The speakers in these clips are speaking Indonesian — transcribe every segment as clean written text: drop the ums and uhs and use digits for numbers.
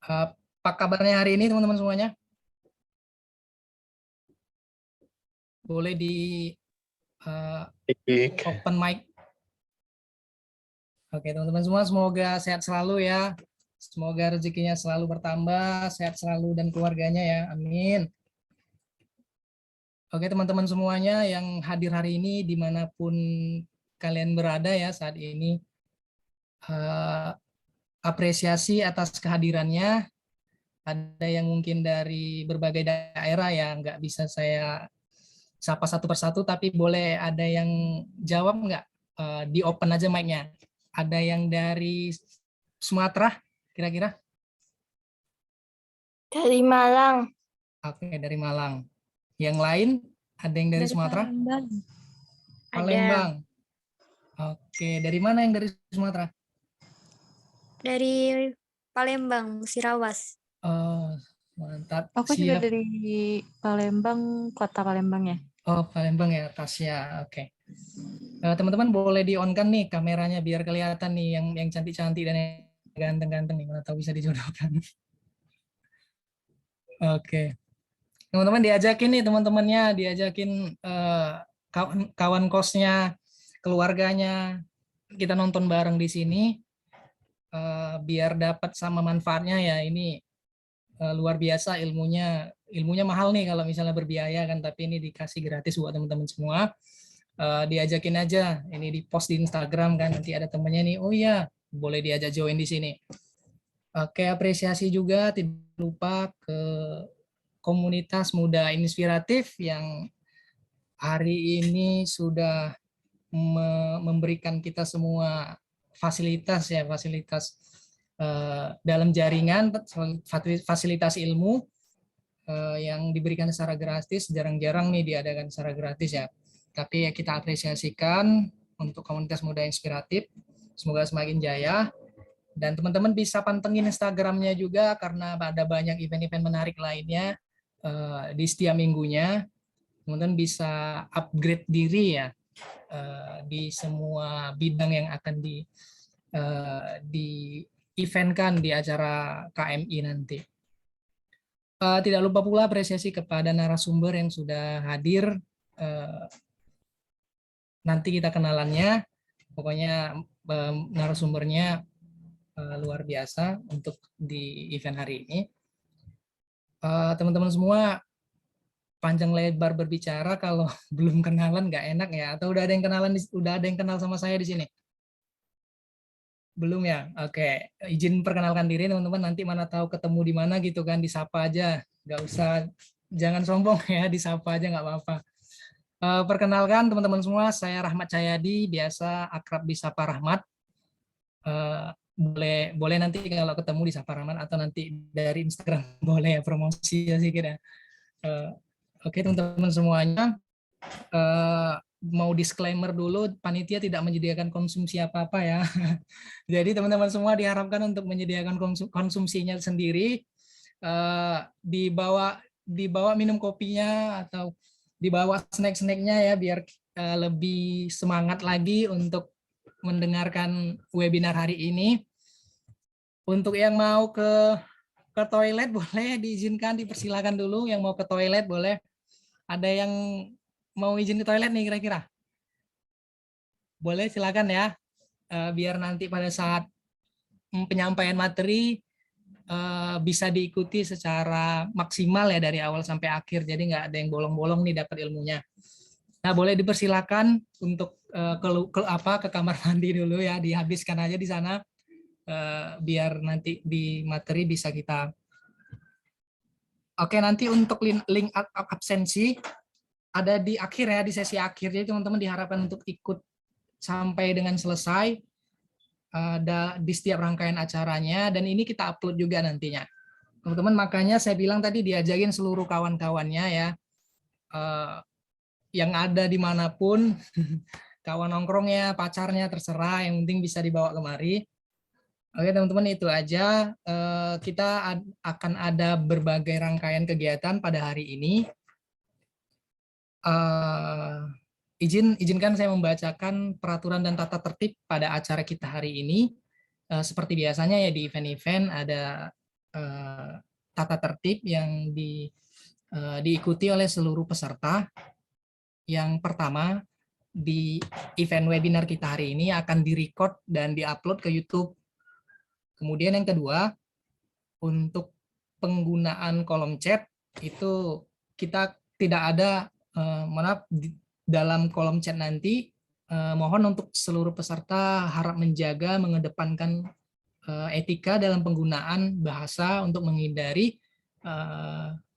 Apa kabarnya hari ini teman-teman semuanya? Boleh di uh, Baik. open mic. Oke teman-teman semua, semoga sehat selalu ya. Semoga rezekinya selalu bertambah, sehat selalu dan keluarganya ya. Amin. Oke teman-teman semuanya yang hadir hari ini dimanapun kalian berada ya saat ini. Apresiasi atas kehadirannya. Ada yang mungkin dari berbagai daerah ya, nggak bisa saya sapa satu persatu, tapi boleh ada yang jawab nggak? Di open aja mic-nya. Ada yang dari Sumatera, kira-kira? Dari Malang. Oke, dari Malang. Yang lain, ada yang dari Sumatera? Palembang. Palembang. Oke, dari mana yang dari Sumatera? Dari Palembang, Musirawas. Oh, mantap. Aku juga Siap. dari Palembang, kota Palembang ya. Oh, Palembang ya, Tasya. Oke. Teman-teman boleh di-on kan nih kameranya biar kelihatan nih yang cantik-cantik dan yang ganteng-ganteng nih. Mana tahu bisa dijodohkan. Oke. Teman-teman diajakin nih teman-temannya, diajakin kawan kosnya, keluarganya. Kita nonton bareng di sini biar dapat sama manfaatnya ya. Ini luar biasa ilmunya. Ilmunya mahal nih kalau misalnya berbiaya kan, tapi ini dikasih gratis buat teman-teman semua. Diajakin aja, ini di post di Instagram kan, nanti ada temennya nih, oh iya boleh diajak join di sini. Oke, apresiasi juga tidak lupa ke komunitas muda inspiratif yang hari ini sudah memberikan kita semua fasilitas ya, fasilitas dalam jaringan, fasilitas ilmu yang diberikan secara gratis. Jarang-jarang nih diadakan secara gratis ya, tapi ya kita apresiasikan untuk komunitas muda inspiratif. Semoga semakin jaya, dan teman-teman bisa pantengin Instagramnya juga karena ada banyak event-event menarik lainnya di setiap minggunya. Teman-teman bisa upgrade diri ya di semua bidang yang akan di eventkan di acara KMI nanti. Tidak lupa pula apresiasi kepada narasumber yang sudah hadir. Nanti kita kenalannya. Pokoknya narasumbernya luar biasa untuk di event hari ini. Teman-teman semua, panjang lebar berbicara kalau belum kenalan nggak enak ya. Atau udah ada yang kenalan, udah ada yang kenal sama saya di sini? Belum ya? Oke, izin perkenalkan diri teman-teman. Nanti mana tahu ketemu di mana gitu kan, disapa aja. Nggak usah, jangan sombong ya, disapa aja nggak apa-apa. Perkenalkan teman-teman semua, saya Rahmat Cahyadi, biasa akrab disapa Rahmat. Boleh nanti kalau ketemu di Sapa Rahmat atau nanti dari Instagram boleh ya, promosi ya sih kita. Oke teman-teman semuanya, mau disclaimer dulu, panitia tidak menyediakan konsumsi apa-apa ya. Jadi teman-teman semua diharapkan untuk menyediakan konsumsinya sendiri, dibawa minum kopinya atau dibawa snack-snacknya ya, biar lebih semangat lagi untuk mendengarkan webinar hari ini. Untuk yang mau ke toilet boleh diizinkan, dipersilakan dulu. Yang mau ke toilet boleh. Ada yang mau izin ke toilet nih kira-kira? Boleh, silakan ya. Biar nanti pada saat penyampaian materi bisa diikuti secara maksimal ya dari awal sampai akhir. Jadi nggak ada yang bolong-bolong nih dapat ilmunya. Nah, boleh dipersilakan untuk ke kamar mandi dulu ya, dihabiskan aja di sana. Biar nanti di materi bisa kita. Oke, nanti untuk link absensi ada di akhir ya, di sesi akhir. Jadi teman-teman diharapkan untuk ikut sampai dengan selesai di setiap rangkaian acaranya, dan ini kita upload juga nantinya. Teman-teman, makanya saya bilang tadi diajakin seluruh kawan-kawannya ya, yang ada dimanapun, kawan nongkrongnya, pacarnya, terserah, yang penting bisa dibawa kemari. Oke teman-teman, itu aja. Kita akan ada berbagai rangkaian kegiatan pada hari ini. Izinkan saya membacakan peraturan dan tata tertib pada acara kita hari ini. Seperti biasanya ya di event-event ada tata tertib yang diikuti oleh seluruh peserta. Yang pertama, di event webinar kita hari ini akan direcord dan diupload ke YouTube. Kemudian yang kedua, untuk penggunaan kolom chat itu kita tidak ada, maaf, dalam kolom chat nanti mohon untuk seluruh peserta harap menjaga mengedepankan etika dalam penggunaan bahasa untuk menghindari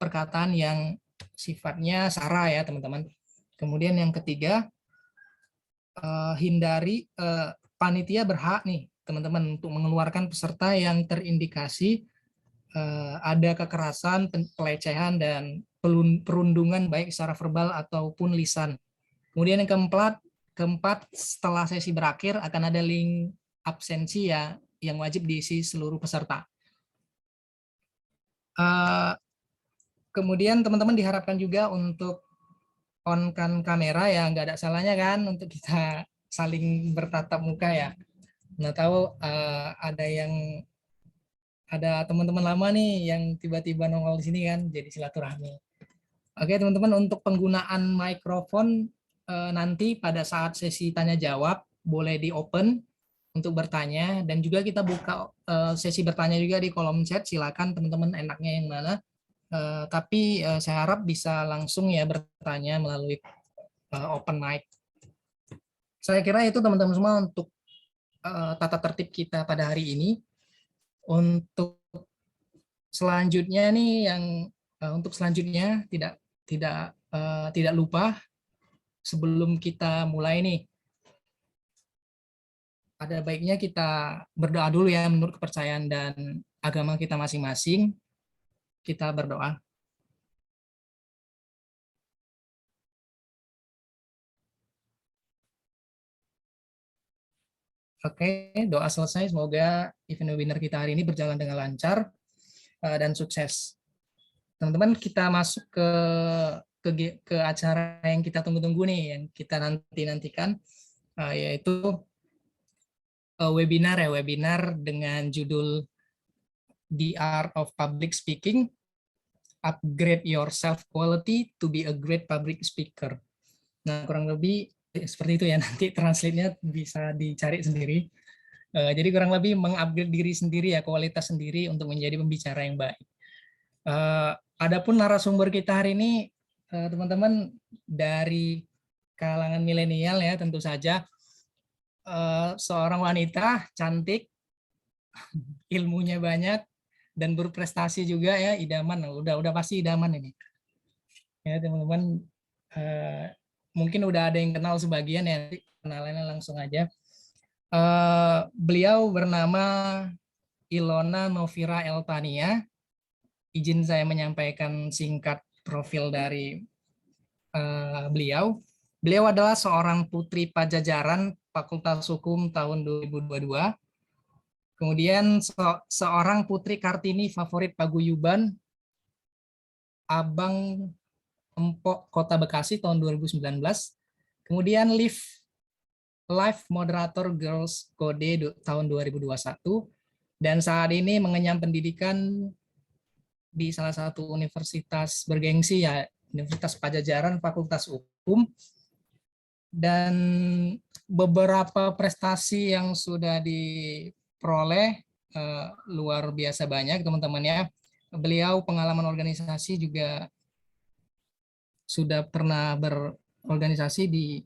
perkataan yang sifatnya sara ya teman-teman. Kemudian yang ketiga, hindari panitia berhak nih teman-teman untuk mengeluarkan peserta yang terindikasi ada kekerasan, pelecehan dan perundungan baik secara verbal ataupun lisan. Kemudian yang keempat, setelah sesi berakhir akan ada link absensi ya yang wajib diisi seluruh peserta. Kemudian teman-teman diharapkan juga untuk on-kan kamera ya, nggak ada salahnya kan untuk kita saling bertatap muka ya. Nggak tahu ada teman-teman lama nih yang tiba-tiba nongol di sini kan, jadi silaturahmi. Oke teman-teman, untuk penggunaan mikrofon nanti pada saat sesi tanya jawab boleh di open untuk bertanya, dan juga kita buka sesi bertanya juga di kolom chat, silakan teman-teman enaknya yang mana. Tapi saya harap bisa langsung ya bertanya melalui open mic. Saya kira itu teman-teman semua untuk tata tertib kita pada hari ini. Untuk selanjutnya nih untuk selanjutnya tidak lupa sebelum kita mulai nih, ada baiknya kita berdoa dulu ya menurut kepercayaan dan agama kita masing-masing. Kita berdoa. Oke, doa selesai. Semoga event webinar kita hari ini berjalan dengan lancar dan sukses. Teman-teman, kita masuk ke acara yang kita tunggu-tunggu nih, yang kita nantikan, yaitu webinar dengan judul The Art of Public Speaking, Upgrade Your Self-Quality to be a Great Public Speaker. Nah, kurang lebih seperti itu ya, nanti translate-nya bisa dicari sendiri. Jadi kurang lebih mengupgrade diri sendiri ya, kualitas sendiri untuk menjadi pembicara yang baik. Adapun narasumber kita hari ini, teman-teman, dari kalangan milenial ya, tentu saja seorang wanita cantik, ilmunya banyak, dan berprestasi juga ya, idaman. Udah pasti idaman ini. Ya teman-teman, mungkin udah ada yang kenal sebagian ya, kenalannya langsung aja. Beliau bernama Ilona Novira Eltania. Izin saya menyampaikan singkat profil dari beliau. Beliau adalah seorang putri Pajajaran Fakultas Hukum tahun 2022. Kemudian seorang putri Kartini favorit paguyuban Abang Empok Kota Bekasi tahun 2019. Kemudian Live Moderator Girls Code tahun 2021. Dan saat ini mengenyam pendidikan di salah satu universitas bergengsi ya, Universitas Pajajaran Fakultas Hukum. Dan beberapa prestasi yang sudah diperoleh luar biasa banyak teman-teman ya. Beliau pengalaman organisasi juga sudah pernah berorganisasi di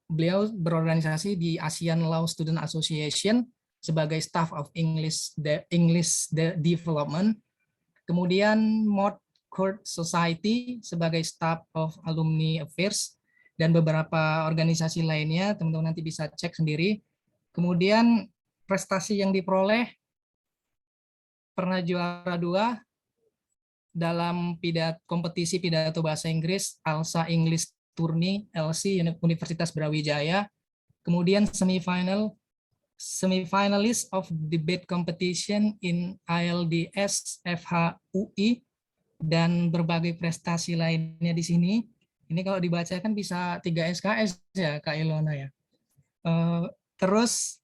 beliau berorganisasi di ASEAN Law Student Association sebagai Staff of English Development, kemudian Mod Court Society sebagai Staff of Alumni Affairs, dan beberapa organisasi lainnya, teman-teman nanti bisa cek sendiri. Kemudian prestasi yang diperoleh, pernah juara 2 dalam kompetisi pidato bahasa Inggris ALSA English Tourney LC Universitas Brawijaya, kemudian semifinalist of debate competition in ILDS FH UI, dan berbagai prestasi lainnya di sini Ini kalau dibaca kan bisa 3 SKS ya Kak Ilona ya. Terus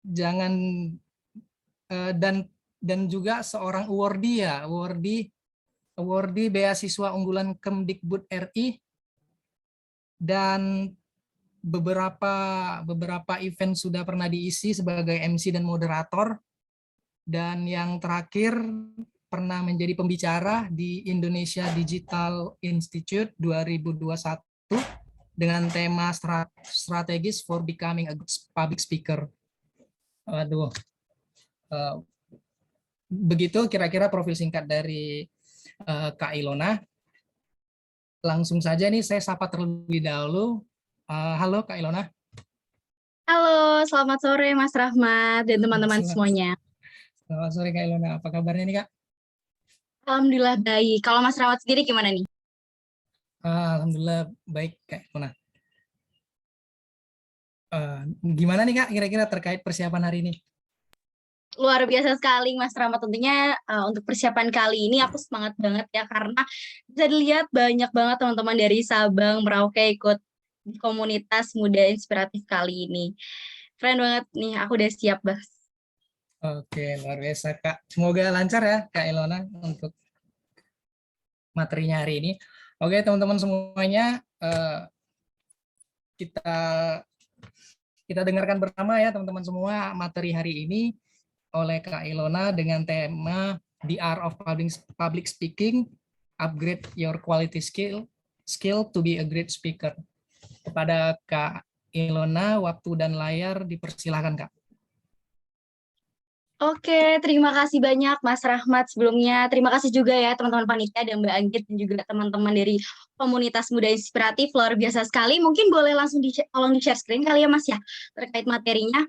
jangan dan juga seorang awardee ya, awardee beasiswa unggulan Kemdikbud RI, dan beberapa event sudah pernah diisi sebagai MC dan moderator, dan yang terakhir pernah menjadi pembicara di Indonesia Digital Institute 2021 dengan tema strategis for becoming a good public speaker. Aduh, begitu kira-kira profil singkat dari Kak Ilona. Langsung saja nih saya sapa terlebih dahulu. Halo Kak Ilona. Halo, selamat sore Mas Rahmat dan teman-teman semuanya. Selamat sore Kak Ilona, apa kabarnya nih Kak? Alhamdulillah baik. Kalau Mas Rahmat sendiri gimana nih? Alhamdulillah baik Kak Ilona. Gimana nih Kak kira-kira terkait persiapan hari ini? Luar biasa sekali Mas Rahmat, tentunya untuk persiapan kali ini aku semangat banget ya, karena bisa dilihat banyak banget teman-teman dari Sabang, Merauke ikut di komunitas muda inspiratif kali ini. Keren banget nih, aku udah siap Bas. Oke, luar biasa Kak. Semoga lancar ya Kak Ilona untuk materinya hari ini. Oke teman-teman semuanya, kita dengarkan bersama ya teman-teman semua materi hari ini oleh Kak Ilona dengan tema The Art of Public Speaking, Upgrade Your Quality Skill to be a Great Speaker. Kepada Kak Ilona, waktu dan layar dipersilahkan Kak. Oke, terima kasih banyak Mas Rahmat sebelumnya. Terima kasih juga ya teman-teman panitia dan Mbak Anggit dan juga teman-teman dari komunitas muda inspiratif, luar biasa sekali. Mungkin boleh langsung tolong di-share screen kali ya Mas ya, terkait materinya.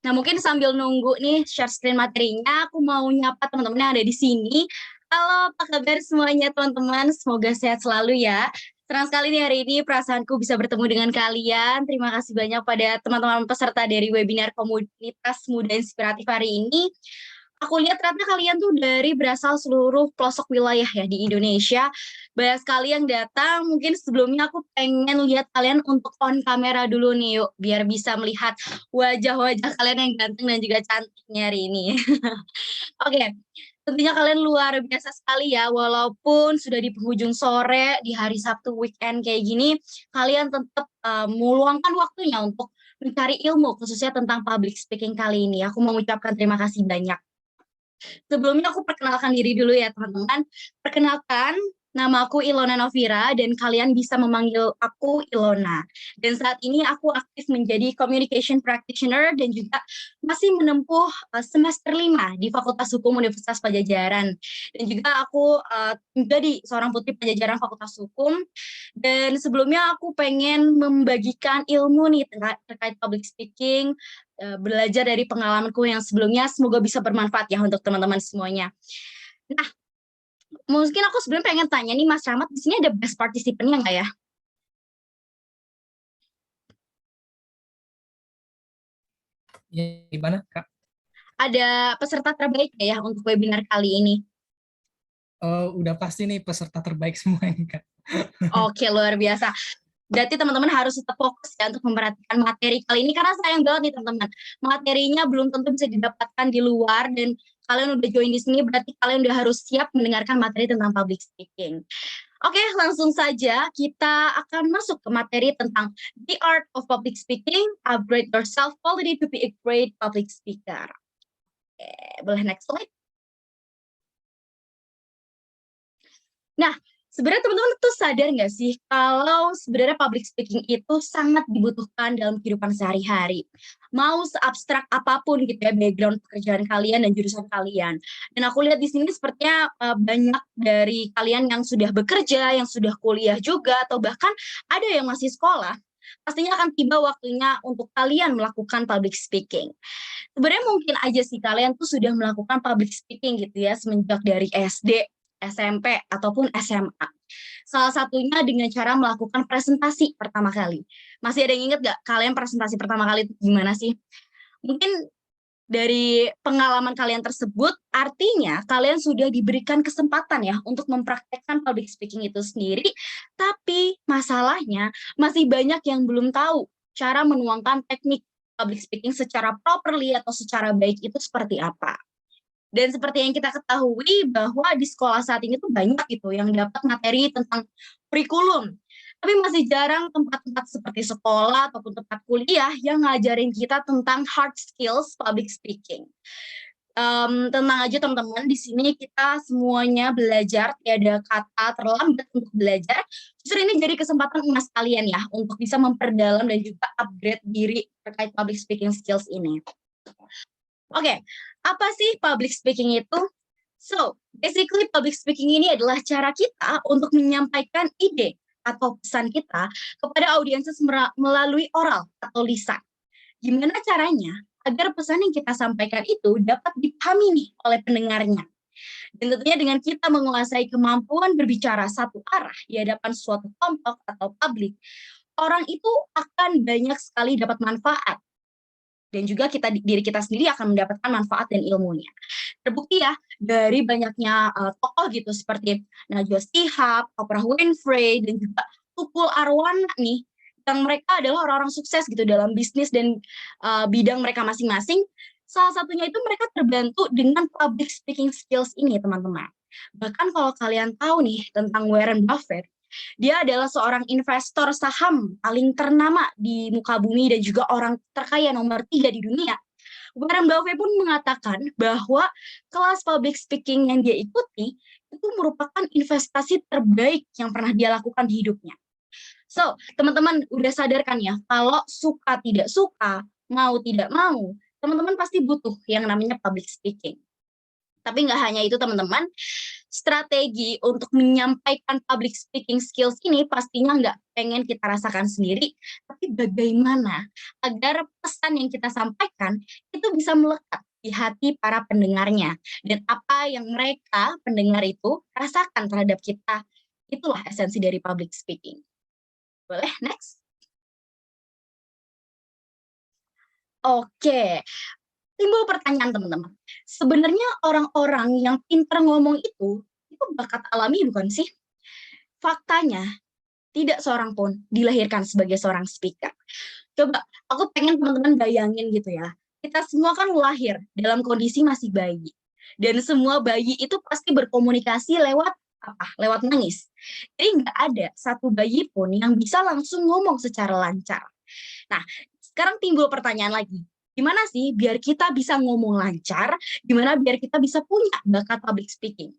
Nah, mungkin sambil nunggu nih share screen materinya, aku mau nyapa teman-teman yang ada di sini. Halo, apa kabar semuanya teman-teman? Semoga sehat selalu ya. Senang sekali nih hari ini perasaanku bisa bertemu dengan kalian. Terima kasih banyak pada teman-teman peserta dari webinar komunitas muda inspiratif hari ini. Aku lihat ternyata kalian tuh dari berasal seluruh pelosok wilayah ya di Indonesia. Banyak sekali yang datang. Mungkin sebelumnya aku pengen lihat kalian untuk on kamera dulu nih yuk, biar bisa melihat wajah-wajah kalian yang ganteng dan juga cantiknya hari ini. Oke, tentunya kalian luar biasa sekali ya, walaupun sudah di penghujung sore, di hari Sabtu weekend kayak gini, kalian tetap meluangkan waktunya untuk mencari ilmu, khususnya tentang public speaking kali ini. Aku mau mengucapkan terima kasih banyak. Sebelumnya aku perkenalkan diri dulu ya teman-teman. Perkenalkan, nama aku Ilona Novira dan kalian bisa memanggil aku Ilona. Dan saat ini aku aktif menjadi Communication Practitioner dan juga masih menempuh semester 5 di Fakultas Hukum Universitas Padjadjaran. Dan juga aku menjadi seorang putri Padjadjaran Fakultas Hukum. Dan sebelumnya aku pengen membagikan ilmu nih terkait public speaking, belajar dari pengalamanku yang sebelumnya, semoga bisa bermanfaat ya untuk teman-teman semuanya. Nah, mungkin aku sebelumnya pengen tanya nih Mas Rahmat, di sini ada best participan-nya nggak ya? Ya, gimana Kak? Ada peserta terbaik nggak ya untuk webinar kali ini? Udah pasti nih peserta terbaik semua ini Kak. Oke, luar biasa. Berarti teman-teman harus tetap fokus ya untuk memperhatikan materi kali ini, karena sayang banget nih teman-teman, materinya belum tentu bisa didapatkan di luar, dan kalian udah join di sini berarti kalian udah harus siap mendengarkan materi tentang public speaking. Oke, langsung saja kita akan masuk ke materi tentang The Art of Public Speaking, Upgrade Your Self-Quality to be a Great Public Speaker. Oke, boleh next slide. Nah, sebenarnya teman-teman tuh sadar nggak sih kalau sebenarnya public speaking itu sangat dibutuhkan dalam kehidupan sehari-hari. Mau seabstrak apapun gitu ya background pekerjaan kalian dan jurusan kalian. Dan aku lihat di sini sepertinya banyak dari kalian yang sudah bekerja, yang sudah kuliah juga, atau bahkan ada yang masih sekolah. Pastinya akan tiba waktunya untuk kalian melakukan public speaking. Sebenarnya mungkin aja sih kalian tuh sudah melakukan public speaking gitu ya semenjak dari SD, SMP, ataupun SMA. Salah satunya dengan cara melakukan presentasi pertama kali. Masih ada yang ingat gak kalian presentasi pertama kali itu gimana sih? Mungkin dari pengalaman kalian tersebut, artinya kalian sudah diberikan kesempatan ya untuk mempraktekkan public speaking itu sendiri, tapi masalahnya masih banyak yang belum tahu cara menuangkan teknik public speaking secara properly atau secara baik itu seperti apa. Dan seperti yang kita ketahui bahwa di sekolah saat ini tuh banyak gitu yang dapat materi tentang kurikulum, tapi masih jarang tempat-tempat seperti sekolah ataupun tempat kuliah yang ngajarin kita tentang hard skills public speaking. Tenang aja teman-teman, di sini kita semuanya belajar, tiada kata terlambat untuk belajar. Justru ini jadi kesempatan emas kalian ya untuk bisa memperdalam dan juga upgrade diri terkait public speaking skills ini. Oke, apa sih public speaking itu? So, basically public speaking ini adalah cara kita untuk menyampaikan ide atau pesan kita kepada audiens melalui oral atau lisan. Gimana caranya agar pesan yang kita sampaikan itu dapat dipahami nih oleh pendengarnya. Dan tentunya dengan kita menguasai kemampuan berbicara satu arah di hadapan suatu kelompok atau publik, orang itu akan banyak sekali dapat manfaat. Dan juga diri kita sendiri akan mendapatkan manfaat dan ilmunya. Terbukti ya, dari banyaknya tokoh gitu seperti Najwa Shihab, Oprah Winfrey, dan juga Tukul Arwana nih, yang mereka adalah orang-orang sukses gitu dalam bisnis dan bidang mereka masing-masing. Salah satunya itu mereka terbantu dengan public speaking skills ini, teman-teman. Bahkan kalau kalian tahu nih tentang Warren Buffett, dia adalah seorang investor saham paling ternama di muka bumi dan juga orang terkaya nomor 3 di dunia. Warren Buffett pun mengatakan bahwa kelas public speaking yang dia ikuti itu merupakan investasi terbaik yang pernah dia lakukan di hidupnya. So, teman-teman udah sadarkan ya, kalau suka tidak suka, mau tidak mau, teman-teman pasti butuh yang namanya public speaking. Tapi nggak hanya itu teman-teman, strategi untuk menyampaikan public speaking skills ini pastinya nggak pengen kita rasakan sendiri, tapi bagaimana agar pesan yang kita sampaikan itu bisa melekat di hati para pendengarnya. Dan apa yang mereka, pendengar itu, rasakan terhadap kita, itulah esensi dari public speaking. Boleh, next? Oke. Timbul pertanyaan teman-teman, sebenarnya orang-orang yang pintar ngomong itu bakat alami bukan sih? Faktanya, tidak seorang pun dilahirkan sebagai seorang speaker. Coba, aku pengen teman-teman bayangin gitu ya, kita semua kan lahir dalam kondisi masih bayi. Dan semua bayi itu pasti berkomunikasi lewat apa? Lewat nangis. Jadi nggak ada satu bayi pun yang bisa langsung ngomong secara lancar. Nah, sekarang timbul pertanyaan lagi. Gimana sih biar kita bisa ngomong lancar, gimana biar kita bisa punya bakat public speaking?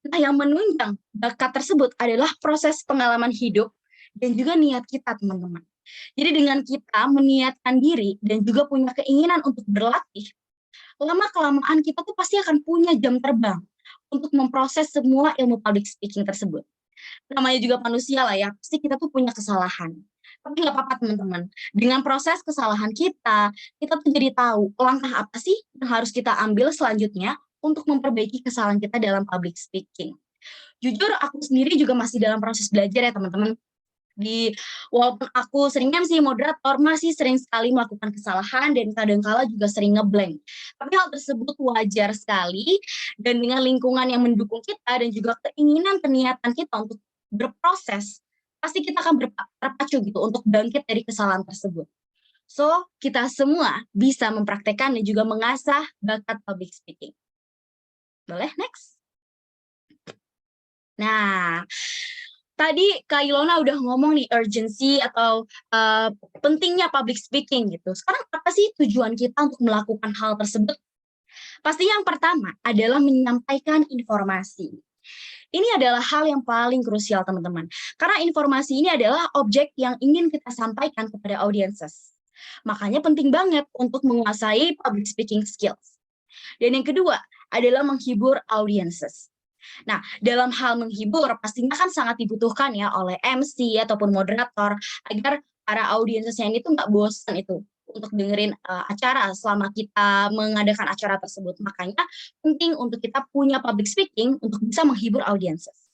Nah, yang menunjang bakat tersebut adalah proses pengalaman hidup dan juga niat kita, teman-teman. Jadi dengan kita meniatkan diri dan juga punya keinginan untuk berlatih, lama-kelamaan kita tuh pasti akan punya jam terbang untuk memproses semua ilmu public speaking tersebut. Namanya juga manusia lah ya, pasti kita tuh punya kesalahan. Tapi nggak apa-apa teman-teman, dengan proses kesalahan kita tuh jadi tahu langkah apa sih yang harus kita ambil selanjutnya untuk memperbaiki kesalahan kita dalam public speaking. Jujur aku sendiri juga masih dalam proses belajar ya teman-teman. Walaupun aku sering MC, moderator, masih sering sekali melakukan kesalahan dan kadang-kala juga sering ngeblank. Tapi hal tersebut wajar sekali dan dengan lingkungan yang mendukung kita dan juga keinginan niatan kita untuk berproses, pasti kita akan terpacu gitu untuk bangkit dari kesalahan tersebut. So, kita semua bisa mempraktekkan dan juga mengasah bakat public speaking. Boleh, next? Nah, tadi Kak Ilona udah ngomong nih urgency atau pentingnya public speaking gitu. Sekarang apa sih tujuan kita untuk melakukan hal tersebut? Pasti yang pertama adalah menyampaikan informasi. Ini adalah hal yang paling krusial, teman-teman. Karena informasi ini adalah objek yang ingin kita sampaikan kepada audiences. Makanya penting banget untuk menguasai public speaking skills. Dan yang kedua adalah menghibur audiences. Nah, dalam hal menghibur pastinya kan sangat dibutuhkan ya oleh MC ataupun moderator agar para audiensesnya ini tuh nggak bosan itu untuk dengerin acara selama kita mengadakan acara tersebut. Makanya penting untuk kita punya public speaking untuk bisa menghibur audiences.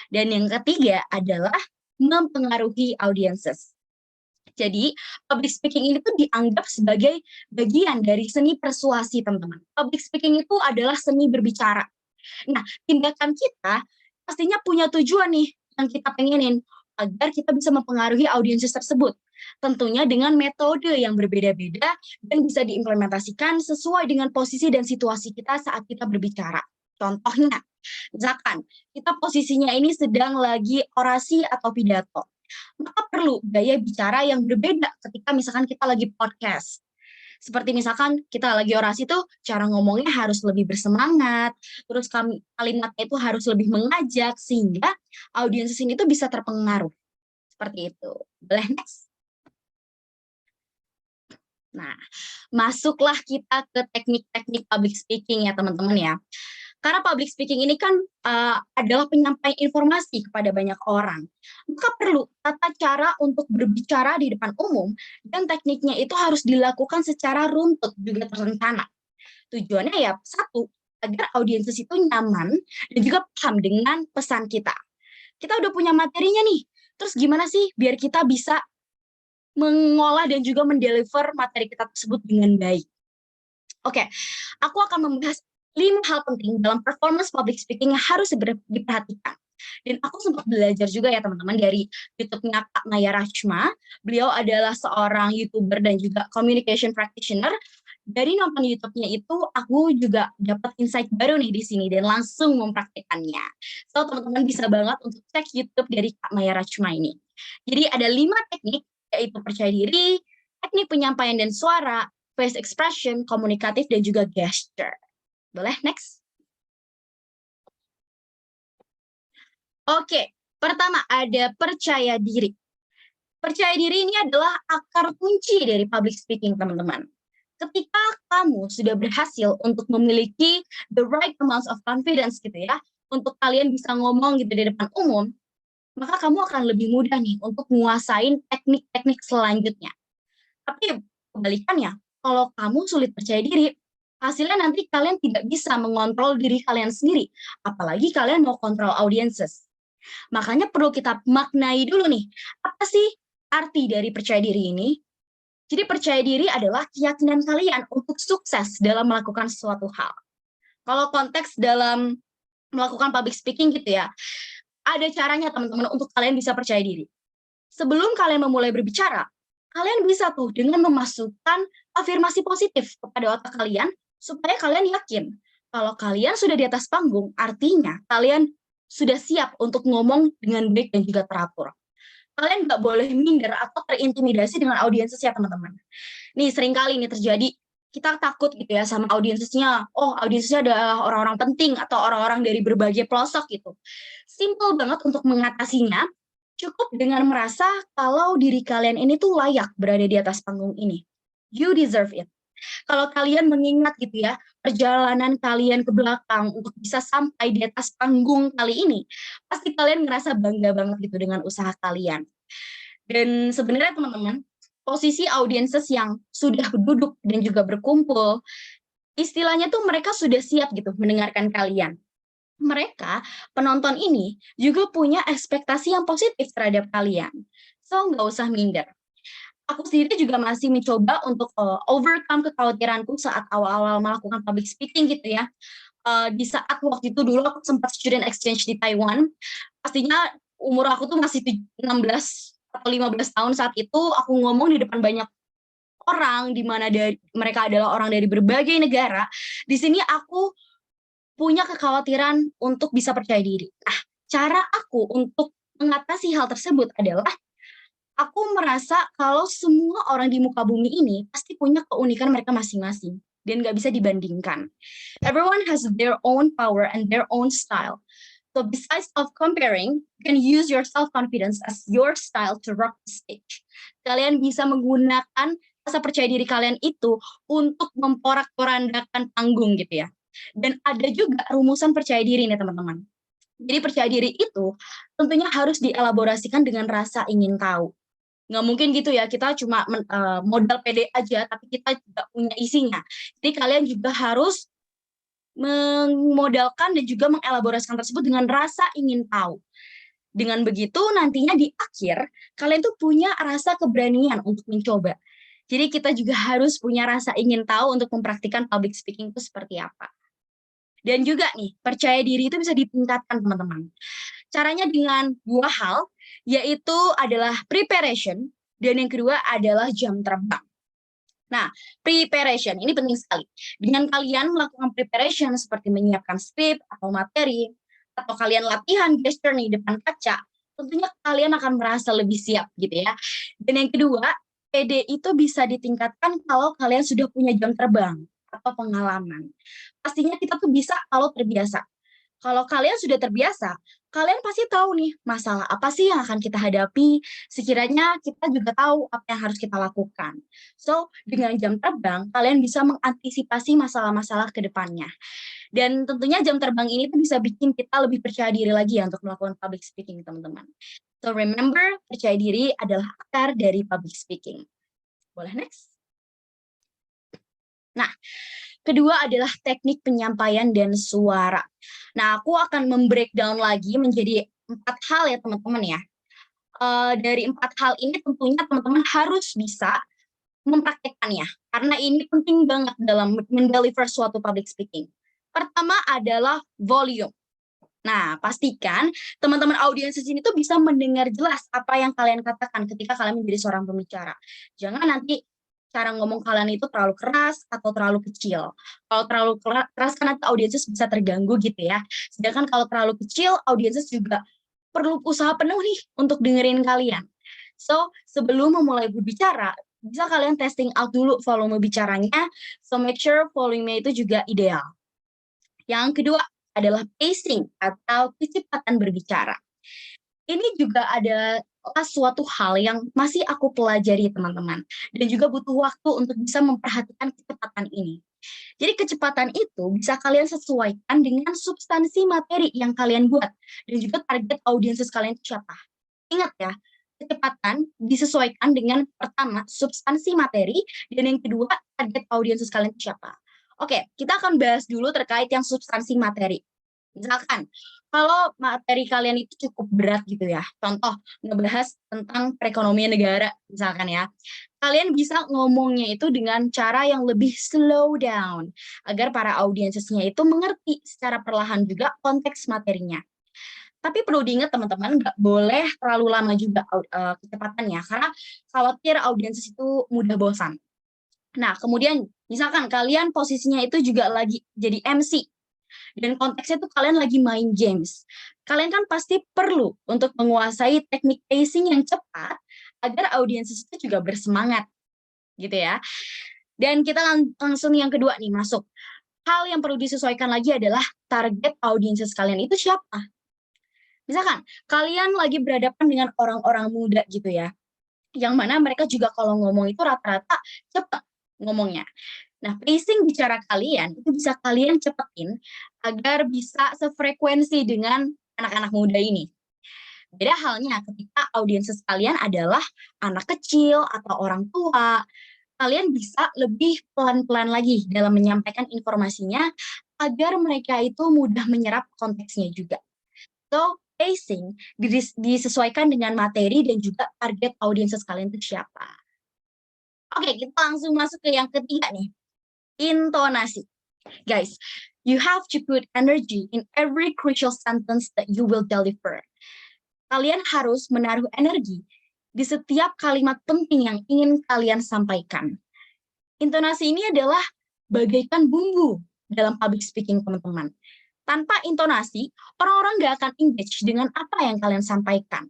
Dan yang ketiga adalah mempengaruhi audiences. Jadi, public speaking ini tuh dianggap sebagai bagian dari seni persuasi, teman-teman. Public speaking itu adalah seni berbicara. Nah, tindakan kita pastinya punya tujuan nih yang kita pengenin agar kita bisa mempengaruhi audiens tersebut. Tentunya dengan metode yang berbeda-beda dan bisa diimplementasikan sesuai dengan posisi dan situasi kita saat kita berbicara. Contohnya, misalkan kita posisinya ini sedang lagi orasi atau pidato, maka perlu gaya bicara yang berbeda ketika misalkan kita lagi podcast. Seperti misalkan kita lagi orasi tuh cara ngomongnya harus lebih bersemangat, terus kalimatnya itu harus lebih mengajak sehingga audiens ini tuh bisa terpengaruh. Seperti itu. Boleh next? Nah, masuklah kita ke teknik-teknik public speaking ya teman-teman ya. Karena public speaking ini kan adalah penyampaian informasi kepada banyak orang. Maka perlu tata cara untuk berbicara di depan umum dan tekniknya itu harus dilakukan secara runtut juga terencana. Tujuannya ya satu, agar audiens itu nyaman dan juga paham dengan pesan kita. Kita udah punya materinya nih, terus gimana sih biar kita bisa mengolah dan juga mendeliver materi kita tersebut dengan baik. Oke, aku akan membahas 5 hal penting dalam performance public speaking yang harus diperhatikan. Dan aku sempat belajar juga ya teman-teman dari YouTube-nya Kak Maya Rachma. Beliau adalah seorang YouTuber dan juga communication practitioner. Dari nonton YouTube-nya itu, aku juga dapat insight baru nih di sini dan langsung mempraktikannya. So, teman-teman bisa banget untuk cek YouTube dari Kak Maya Rachma ini. Jadi ada 5 teknik, yaitu percaya diri, teknik penyampaian dan suara, face expression, komunikatif, dan juga gesture. Boleh, next? Oke, pertama ada percaya diri. Percaya diri ini adalah akar kunci dari public speaking, teman-teman. Ketika kamu sudah berhasil untuk memiliki the right amount of confidence gitu ya, untuk kalian bisa ngomong gitu di depan umum, maka kamu akan lebih mudah nih untuk menguasain teknik-teknik selanjutnya. Tapi kebalikannya, kalau kamu sulit percaya diri, hasilnya nanti kalian tidak bisa mengontrol diri kalian sendiri, apalagi kalian mau kontrol audiences. Makanya perlu kita maknai dulu nih, apa sih arti dari percaya diri ini? Jadi percaya diri adalah keyakinan kalian untuk sukses dalam melakukan sesuatu hal. Kalau konteks dalam melakukan public speaking gitu ya, ada caranya teman-teman untuk kalian bisa percaya diri. Sebelum kalian memulai berbicara, kalian bisa tuh dengan memasukkan afirmasi positif kepada otak kalian supaya kalian yakin kalau kalian sudah di atas panggung, artinya kalian sudah siap untuk ngomong dengan baik dan juga teratur. Kalian nggak boleh minder atau terintimidasi dengan audiensnya teman-teman. Nih seringkali ini terjadi, kita takut gitu ya sama audiensnya. Oh, audiensnya adalah orang-orang penting atau orang-orang dari berbagai pelosok gitu. Simple banget untuk mengatasinya. Cukup dengan merasa kalau diri kalian ini tuh layak berada di atas panggung ini. You deserve it. Kalau kalian mengingat gitu ya, perjalanan kalian ke belakang untuk bisa sampai di atas panggung kali ini, pasti kalian ngerasa bangga banget gitu dengan usaha kalian. Dan sebenarnya teman-teman, posisi audiences yang sudah duduk dan juga berkumpul, istilahnya tuh mereka sudah siap gitu mendengarkan kalian. Mereka, penonton ini, juga punya ekspektasi yang positif terhadap kalian. So, nggak usah minder. Aku sendiri juga masih mencoba untuk overcome kekhawatiranku saat awal-awal melakukan public speaking gitu ya. Di saat waktu itu dulu aku sempat student exchange di Taiwan. Pastinya umur aku tuh masih 16 atau 15 tahun saat itu, aku ngomong di depan banyak orang, di mana mereka adalah orang dari berbagai negara. Di sini aku punya kekhawatiran untuk bisa percaya diri. Nah, cara aku untuk mengatasi hal tersebut adalah aku merasa kalau semua orang di muka bumi ini pasti punya keunikan mereka masing-masing dan nggak bisa dibandingkan. Everyone has their own power and their own style. So besides of comparing, you can use your self-confidence as your style to rock the stage. Kalian bisa menggunakan rasa percaya diri kalian itu untuk memporak-porandakan panggung gitu ya. Dan ada juga rumusan percaya diri nih teman-teman. Jadi percaya diri itu tentunya harus dielaborasikan dengan rasa ingin tahu. Nggak mungkin gitu ya, kita cuma modal pede aja, tapi kita tidak punya isinya. Jadi kalian juga harus memodalkan dan juga mengelaborasikan tersebut dengan rasa ingin tahu. Dengan begitu nantinya di akhir kalian tuh punya rasa keberanian untuk mencoba. Jadi kita juga harus punya rasa ingin tahu untuk mempraktikkan public speaking itu seperti apa. Dan juga nih, percaya diri itu bisa ditingkatkan teman-teman. Caranya dengan dua hal, yaitu adalah preparation, dan yang kedua adalah jam terbang. Nah, preparation ini penting sekali. Dengan kalian melakukan preparation seperti menyiapkan skrip atau materi, atau kalian latihan gesture nih depan kaca, tentunya kalian akan merasa lebih siap gitu ya. Dan yang kedua, PD itu bisa ditingkatkan kalau kalian sudah punya jam terbang atau pengalaman. Pastinya kita tuh bisa kalau terbiasa. Kalau kalian sudah terbiasa, kalian pasti tahu nih masalah apa sih yang akan kita hadapi. Sekiranya kita juga tahu apa yang harus kita lakukan. So, dengan jam terbang, kalian bisa mengantisipasi masalah-masalah ke depannya. Dan tentunya jam terbang ini tuh bisa bikin kita lebih percaya diri lagi ya untuk melakukan public speaking, teman-teman. So, remember, percaya diri adalah akar dari public speaking. Boleh next? Nah, kedua adalah teknik penyampaian dan suara. Nah, aku akan membreakdown lagi menjadi 4 hal ya teman-teman ya. Dari 4 hal ini tentunya teman-teman harus bisa mempraktekkannya. Karena ini penting banget dalam mendeliver suatu public speaking. Pertama adalah volume. Nah, pastikan teman-teman audiens di sini tuh bisa mendengar jelas apa yang kalian katakan ketika kalian menjadi seorang pembicara. Jangan nanti cara ngomong kalian itu terlalu keras atau terlalu kecil. Kalau terlalu keras kan nanti audiens bisa terganggu gitu ya. Sedangkan kalau terlalu kecil, audiens juga perlu usaha penuh nih untuk dengerin kalian. So, sebelum memulai berbicara, bisa kalian testing out dulu volume bicaranya. So, make sure volume itu juga ideal. Yang kedua adalah pacing atau kecepatan berbicara. Ini juga adalah suatu hal yang masih aku pelajari teman-teman. Dan juga butuh waktu untuk bisa memperhatikan kecepatan ini. Jadi kecepatan itu bisa kalian sesuaikan dengan substansi materi yang kalian buat. Dan juga target audiens kalian itu siapa. Ingat ya, kecepatan disesuaikan dengan pertama, substansi materi. Dan yang kedua, target audiens kalian itu siapa. Oke, kita akan bahas dulu terkait yang substansi materi. Misalkan, kalau materi kalian itu cukup berat gitu ya, contoh ngebahas tentang perekonomian negara, misalkan ya, kalian bisa ngomongnya itu dengan cara yang lebih slow down, agar para audiensnya itu mengerti secara perlahan juga konteks materinya. Tapi perlu diingat teman-teman, nggak boleh terlalu lama juga kecepatannya, karena khawatir audiens itu mudah bosan. Nah, kemudian misalkan kalian posisinya itu juga lagi jadi MC, dan konteksnya tuh kalian lagi main games. Kalian kan pasti perlu untuk menguasai teknik pacing yang cepat, agar audiens itu juga bersemangat, gitu ya. Dan kita langsung yang kedua nih, masuk. Hal yang perlu disesuaikan lagi adalah target audiens kalian itu siapa. Misalkan, kalian lagi berhadapan dengan orang-orang muda gitu ya, yang mana mereka juga kalau ngomong itu rata-rata cepat ngomongnya. Nah, pacing bicara kalian itu bisa kalian cepetin agar bisa sefrekuensi dengan anak-anak muda ini. Beda halnya ketika audiens kalian adalah anak kecil atau orang tua, kalian bisa lebih pelan-pelan lagi dalam menyampaikan informasinya agar mereka itu mudah menyerap konteksnya juga. So, pacing disesuaikan dengan materi dan juga target audiens kalian itu siapa. Oke, kita langsung masuk ke yang ketiga nih. Intonasi. Guys, you have to put energy in every crucial sentence that you will deliver. Kalian harus menaruh energi di setiap kalimat penting yang ingin kalian sampaikan. Intonasi ini adalah bagaikan bumbu dalam public speaking, teman-teman. Tanpa intonasi, orang-orang nggak akan engage dengan apa yang kalian sampaikan.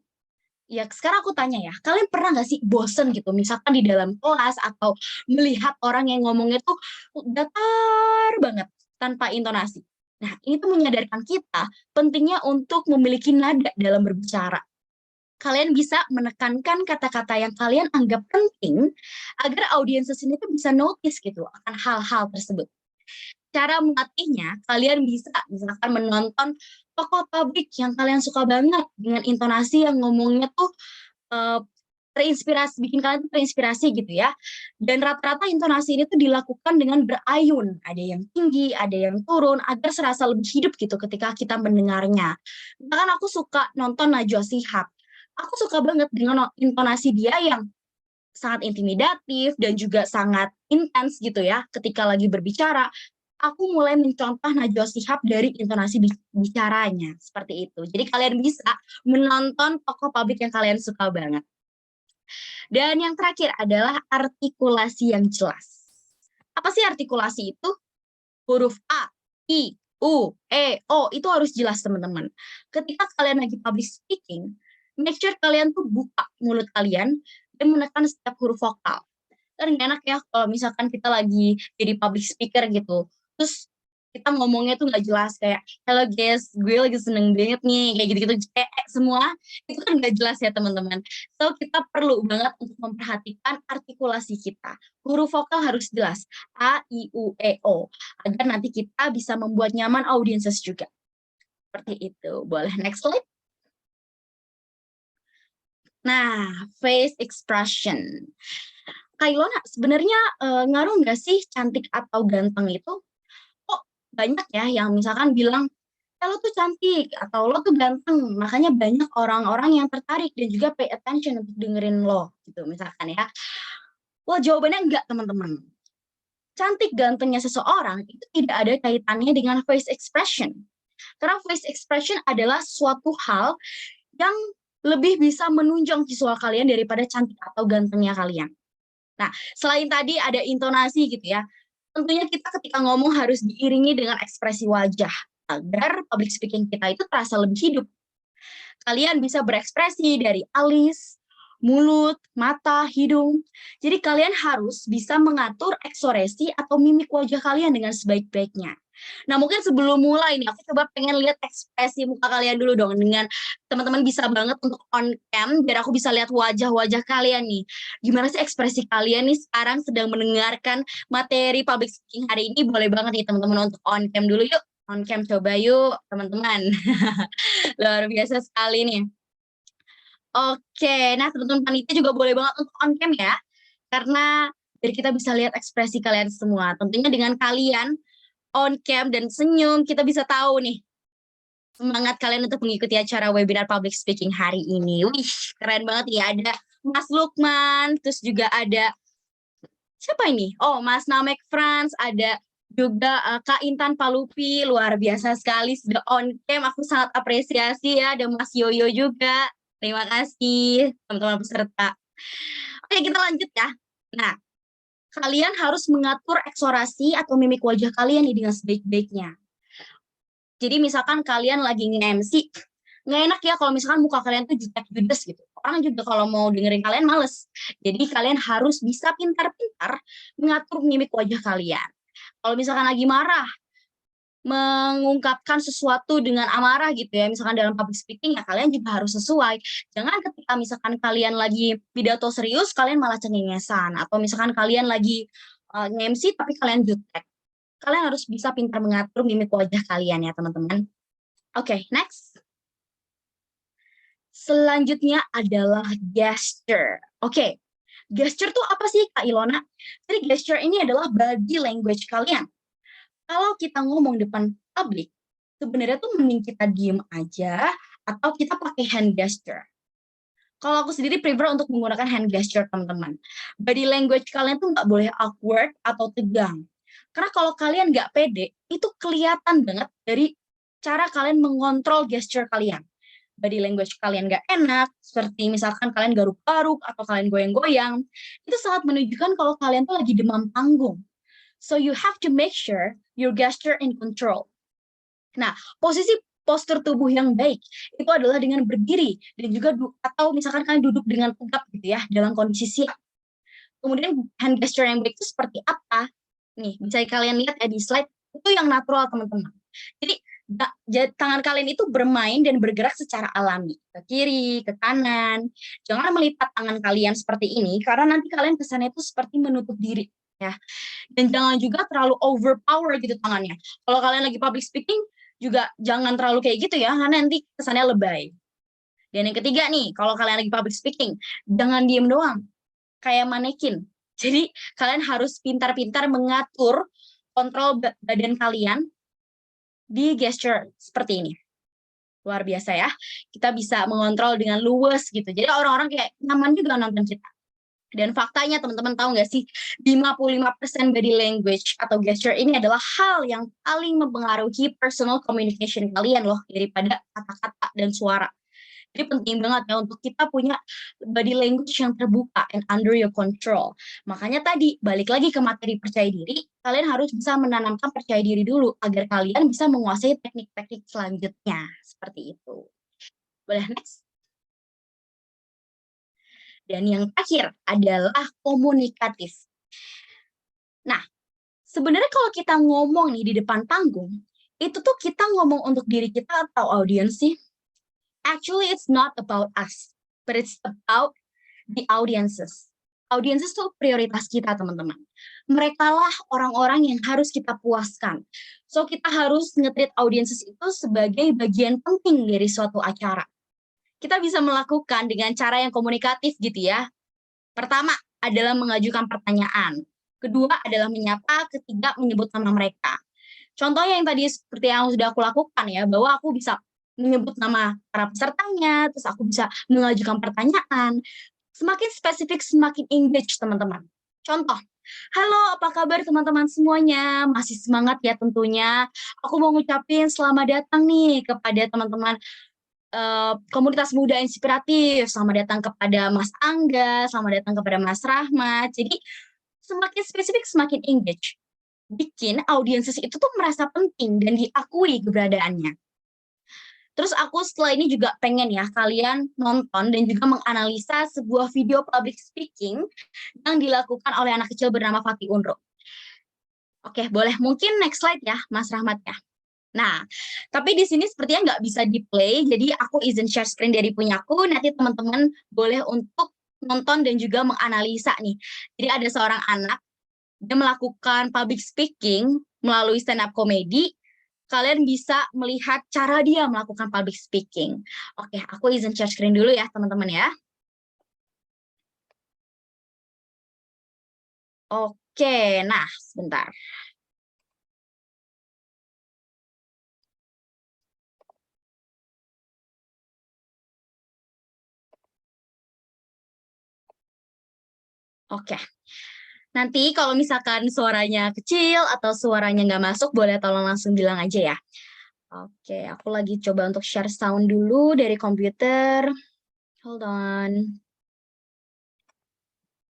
Ya, sekarang aku tanya ya, kalian pernah nggak sih bosen gitu, misalkan di dalam kelas atau melihat orang yang ngomongnya tuh datar banget tanpa intonasi. Nah, ini tuh menyadarkan kita pentingnya untuk memiliki nada dalam berbicara. Kalian bisa menekankan kata-kata yang kalian anggap penting agar audiens sini tuh bisa notice gitu akan hal-hal tersebut. Cara melatihnya, kalian bisa misalkan menonton tokoh publik yang kalian suka banget dengan intonasi yang ngomongnya tuh bikin kalian terinspirasi gitu ya. Dan rata-rata intonasi ini tuh dilakukan dengan berayun, ada yang tinggi, ada yang turun, agar serasa lebih hidup gitu ketika kita mendengarnya. Bahkan aku suka nonton Najwa Shihab, aku suka banget dengan intonasi dia yang sangat intimidatif dan juga sangat intens gitu ya ketika lagi berbicara. Aku mulai mencontoh Najwa Shihab dari intonasi bicaranya, seperti itu. Jadi kalian bisa menonton tokoh publik yang kalian suka banget. Dan yang terakhir adalah artikulasi yang jelas. Apa sih artikulasi itu? Huruf A, I, U, E, O, itu harus jelas teman-teman. Ketika kalian lagi public speaking, make sure kalian tuh buka mulut kalian dan menekan setiap huruf vokal. Kan nggak enak ya kalau misalkan kita lagi jadi public speaker gitu, terus kita ngomongnya tuh nggak jelas, kayak hello guys, gue lagi seneng banget nih, kayak gitu-gitu semua itu kan nggak jelas ya teman-teman. So kita perlu banget untuk memperhatikan artikulasi kita. Huruf vokal harus jelas, A, I, U, E, O, agar nanti kita bisa membuat nyaman audiences juga. Seperti itu. Boleh next slide. Nah, face expression. Kak Ilona, sebenarnya ngaruh nggak sih cantik atau ganteng itu? Kok banyak ya yang misalkan bilang, lo tuh cantik atau lo tuh ganteng, makanya banyak orang-orang yang tertarik dan juga pay attention untuk dengerin lo, gitu misalkan ya. Wah, jawabannya enggak teman-teman. Cantik gantengnya seseorang itu tidak ada kaitannya dengan face expression. Karena face expression adalah suatu hal yang lebih bisa menunjang visual kalian daripada cantik atau gantengnya kalian. Nah, selain tadi ada intonasi gitu ya, tentunya kita ketika ngomong harus diiringi dengan ekspresi wajah, agar public speaking kita itu terasa lebih hidup. Kalian bisa berekspresi dari alis, mulut, mata, hidung. Jadi kalian harus bisa mengatur ekspresi atau mimik wajah kalian dengan sebaik-baiknya. Nah, mungkin sebelum mulai nih, aku coba pengen lihat ekspresi muka kalian dulu dong. Dengan teman-teman bisa banget untuk on cam, biar aku bisa lihat wajah-wajah kalian nih. Gimana sih ekspresi kalian nih sekarang sedang mendengarkan materi public speaking hari ini? Boleh banget nih teman-teman untuk on cam dulu yuk. On cam coba yuk teman-teman. Luar biasa sekali nih. Oke, nah teman-teman panitia juga boleh banget untuk on cam ya. Karena biar kita bisa lihat ekspresi kalian semua. Tentunya dengan kalian on cam dan senyum, kita bisa tahu nih semangat kalian untuk mengikuti acara webinar public speaking hari ini. Wih, keren banget ya. Ada Mas Lukman, terus juga ada siapa ini? Oh, Mas Namek Franz, ada juga Kak Intan Palupi, luar biasa sekali sudah on cam. Aku sangat apresiasi ya. Ada Mas Yoyo juga. Terima kasih teman-teman peserta. Oke, kita lanjut ya. Nah, kalian harus mengatur ekspresi atau mimik wajah kalian nih dengan sebaik-baiknya. Jadi misalkan kalian lagi nge-MC, nggak enak ya kalau misalkan muka kalian tuh jutek-judes gitu. Orang juga kalau mau dengerin kalian males. Jadi kalian harus bisa pintar-pintar mengatur mimik wajah kalian. Kalau misalkan lagi marah, mengungkapkan sesuatu dengan amarah gitu ya, misalkan dalam public speaking ya kalian juga harus sesuai. Jangan ketika misalkan kalian lagi pidato serius kalian malah cengengesan, atau misalkan kalian lagi nge-MC tapi kalian jutek. Kalian harus bisa pintar mengatur mimik wajah kalian ya teman-teman. Oke, next. Selanjutnya adalah gesture. Oke, gesture tuh apa sih Kak Ilona? Jadi gesture ini adalah body language kalian. Kalau kita ngomong depan publik, sebenarnya tuh mending kita diem aja atau kita pakai hand gesture. Kalau aku sendiri prefer untuk menggunakan hand gesture, teman-teman. Body language kalian tuh nggak boleh awkward atau tegang. Karena kalau kalian nggak pede, itu kelihatan banget dari cara kalian mengontrol gesture kalian. Body language kalian nggak enak, seperti misalkan kalian garuk-garuk atau kalian goyang-goyang, itu sangat menunjukkan kalau kalian tuh lagi demam panggung. So you have to make sure your gesture in control. Nah, postur tubuh yang baik itu adalah dengan berdiri dan juga atau misalkan kalian duduk dengan tegap gitu ya dalam kondisi siap. Kemudian hand gesture yang baik itu seperti apa? Nih, bisa kalian lihat ya di slide, itu yang natural teman-teman. Jadi tangan kalian itu bermain dan bergerak secara alami, ke kiri, ke kanan. Jangan melipat tangan kalian seperti ini karena nanti kalian kesannya itu seperti menutup diri. Ya. Dan jangan juga terlalu overpower gitu tangannya. Kalau kalian lagi public speaking juga jangan terlalu kayak gitu ya, karena nanti kesannya lebay. Dan yang ketiga nih, kalau kalian lagi public speaking, jangan diem doang, kayak manekin. Jadi kalian harus pintar-pintar mengatur kontrol badan kalian di gesture seperti ini. Luar biasa ya, kita bisa mengontrol dengan luwes gitu. Jadi orang-orang kayak nyaman juga nonton kita. Dan faktanya teman-teman tahu nggak sih, 55% body language atau gesture ini adalah hal yang paling mempengaruhi personal communication kalian loh, daripada kata-kata dan suara. Jadi penting banget ya untuk kita punya body language yang terbuka and under your control. Makanya tadi, balik lagi ke materi percaya diri, kalian harus bisa menanamkan percaya diri dulu, agar kalian bisa menguasai teknik-teknik selanjutnya. Seperti itu. Boleh next? Dan yang terakhir adalah komunikatif. Nah, sebenarnya kalau kita ngomong nih di depan panggung, itu tuh kita ngomong untuk diri kita atau audiens sih? Actually, it's not about us, but it's about the audiences. Audiences tuh prioritas kita, teman-teman. Mereka lah orang-orang yang harus kita puaskan. So, kita harus nge-treat audiences itu sebagai bagian penting dari suatu acara. Kita bisa melakukan dengan cara yang komunikatif gitu ya. Pertama adalah mengajukan pertanyaan. Kedua adalah menyapa, ketiga menyebut nama mereka. Contohnya yang tadi seperti yang sudah aku lakukan ya, bahwa aku bisa menyebut nama para pesertanya, terus aku bisa mengajukan pertanyaan. Semakin spesifik, semakin engage teman-teman. Contoh, halo apa kabar teman-teman semuanya? Masih semangat ya tentunya. Aku mau ngucapin selamat datang nih kepada teman-teman komunitas muda inspiratif. Selamat datang kepada Mas Angga, selamat datang kepada Mas Rahmat. Jadi semakin spesifik, semakin engage. Bikin audiences itu tuh merasa penting dan diakui keberadaannya. Terus aku setelah ini juga pengen ya kalian nonton dan juga menganalisa sebuah video public speaking yang dilakukan oleh anak kecil bernama Fatih Unro. Oke, boleh mungkin next slide ya, Mas Rahmat ya. Nah, tapi di sini sepertinya nggak bisa di-play, jadi aku izin share screen dari punyaku, nanti teman-teman boleh untuk nonton dan juga menganalisa nih. Jadi ada seorang anak, dia melakukan public speaking melalui stand-up comedy, kalian bisa melihat cara dia melakukan public speaking. Oke, aku izin share screen dulu ya, teman-teman ya. Oke, nah sebentar. Oke, nanti kalau misalkan suaranya kecil atau suaranya nggak masuk, boleh tolong langsung bilang aja ya. Oke, aku lagi coba untuk share sound dulu dari komputer. Hold on.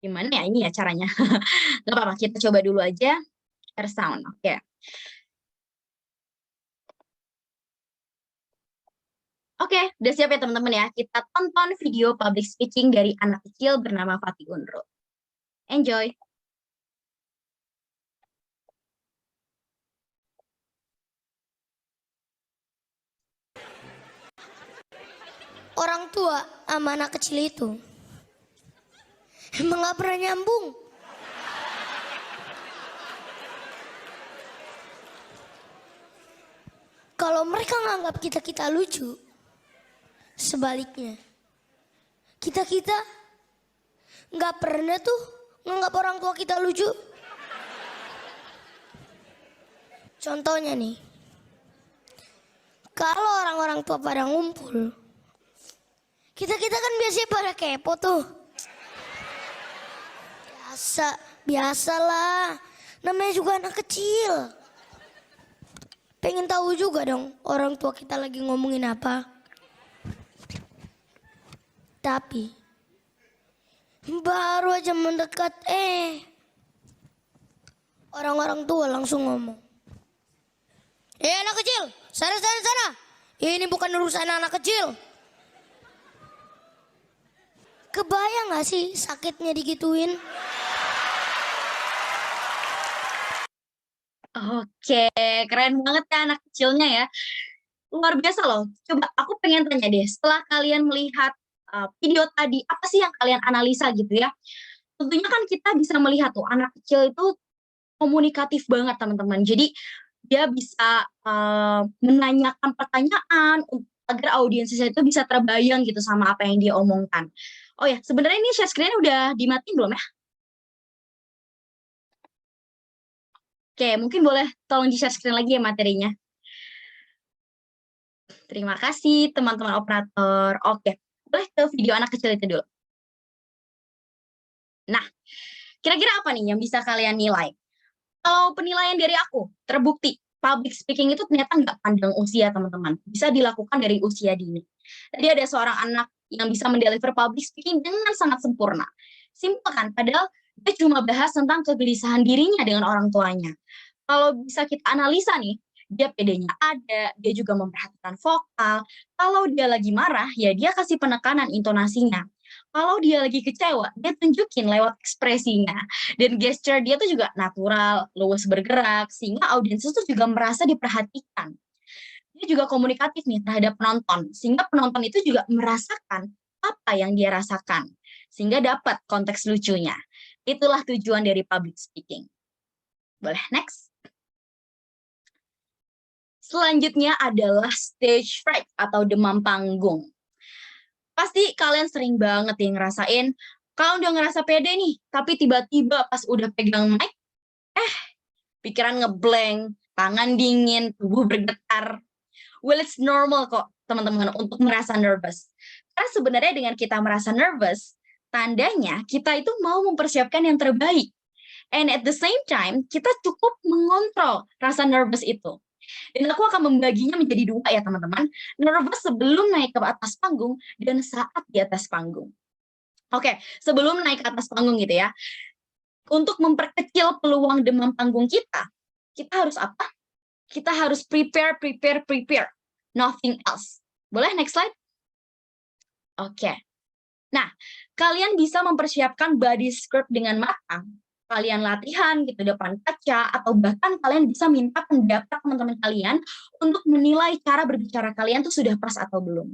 Gimana ya ini ya caranya? Nggak apa-apa, kita coba dulu aja share sound. Oke. Oke, udah siap ya teman-teman ya. Kita tonton video public speaking dari anak kecil bernama Fatih Unro. Enjoy! Orang tua sama anak kecil itu emang gak pernah nyambung. Kalau mereka nganggap kita lucu, sebaliknya kita nggak pernah tuh nganggap orang tua kita lucu. Contohnya nih, kalau orang-orang tua pada ngumpul, kita kan biasanya pada kepo tuh. Biasalah, namanya juga anak kecil. Pengen tahu juga dong orang tua kita lagi ngomongin apa. Tapi baru aja mendekat, orang-orang tua langsung ngomong, anak kecil, sana. Ini bukan urusan anak kecil. Kebayang gak sih sakitnya digituin? Oke, keren banget ya anak kecilnya ya. Luar biasa loh. Coba aku pengen tanya deh, setelah kalian melihat video tadi, apa sih yang kalian analisa gitu ya? Tentunya kan kita bisa melihat tuh, anak kecil itu komunikatif banget teman-teman. Jadi dia bisa menanyakan pertanyaan, agar audiensnya itu bisa terbayang gitu sama apa yang dia omongkan. Oh ya, sebenarnya ini share screen udah dimatiin belum ya? Oke, mungkin boleh tolong di-share screen lagi ya materinya. Terima kasih teman-teman operator. Oke, boleh ke video anak kecil itu dulu. Nah, kira-kira apa nih yang bisa kalian nilai? Kalau penilaian dari aku, terbukti public speaking itu ternyata nggak pandang usia, teman-teman. Bisa dilakukan dari usia dini. Tadi ada seorang anak yang bisa mendeliver public speaking dengan sangat sempurna. Simpel kan? Padahal dia cuma bahas tentang kegelisahan dirinya dengan orang tuanya. Kalau bisa kita analisa nih, dia PD-nya ada, dia juga memperhatikan vokal. Kalau dia lagi marah, ya dia kasih penekanan intonasinya. Kalau dia lagi kecewa, dia tunjukin lewat ekspresinya. Dan gesture dia tuh juga natural, luwes bergerak, sehingga audiens itu juga merasa diperhatikan. Dia juga komunikatif nih terhadap penonton, sehingga penonton itu juga merasakan apa yang dia rasakan, sehingga dapat konteks lucunya. Itulah tujuan dari public speaking. Boleh next? Selanjutnya adalah stage fright atau demam panggung. Pasti kalian sering banget yang ngerasain, kalau udah ngerasa pede nih, tapi tiba-tiba pas udah pegang mic, pikiran ngeblank, tangan dingin, tubuh bergetar. Well, it's normal kok, teman-teman, untuk merasa nervous. Karena sebenarnya dengan kita merasa nervous, tandanya kita itu mau mempersiapkan yang terbaik. And at the same time, kita cukup mengontrol rasa nervous itu. Dan aku akan membaginya menjadi 2 ya teman-teman. Nervous sebelum naik ke atas panggung dan saat di atas panggung. Oke, sebelum naik ke atas panggung gitu ya. Untuk memperkecil peluang demam panggung kita harus apa? Kita harus prepare. Nothing else. Boleh next slide? Oke. Nah, kalian bisa mempersiapkan body script dengan matang. Kalian latihan gitu depan kaca, atau bahkan kalian bisa minta pendapat teman-teman kalian untuk menilai cara berbicara kalian tuh sudah pas atau belum.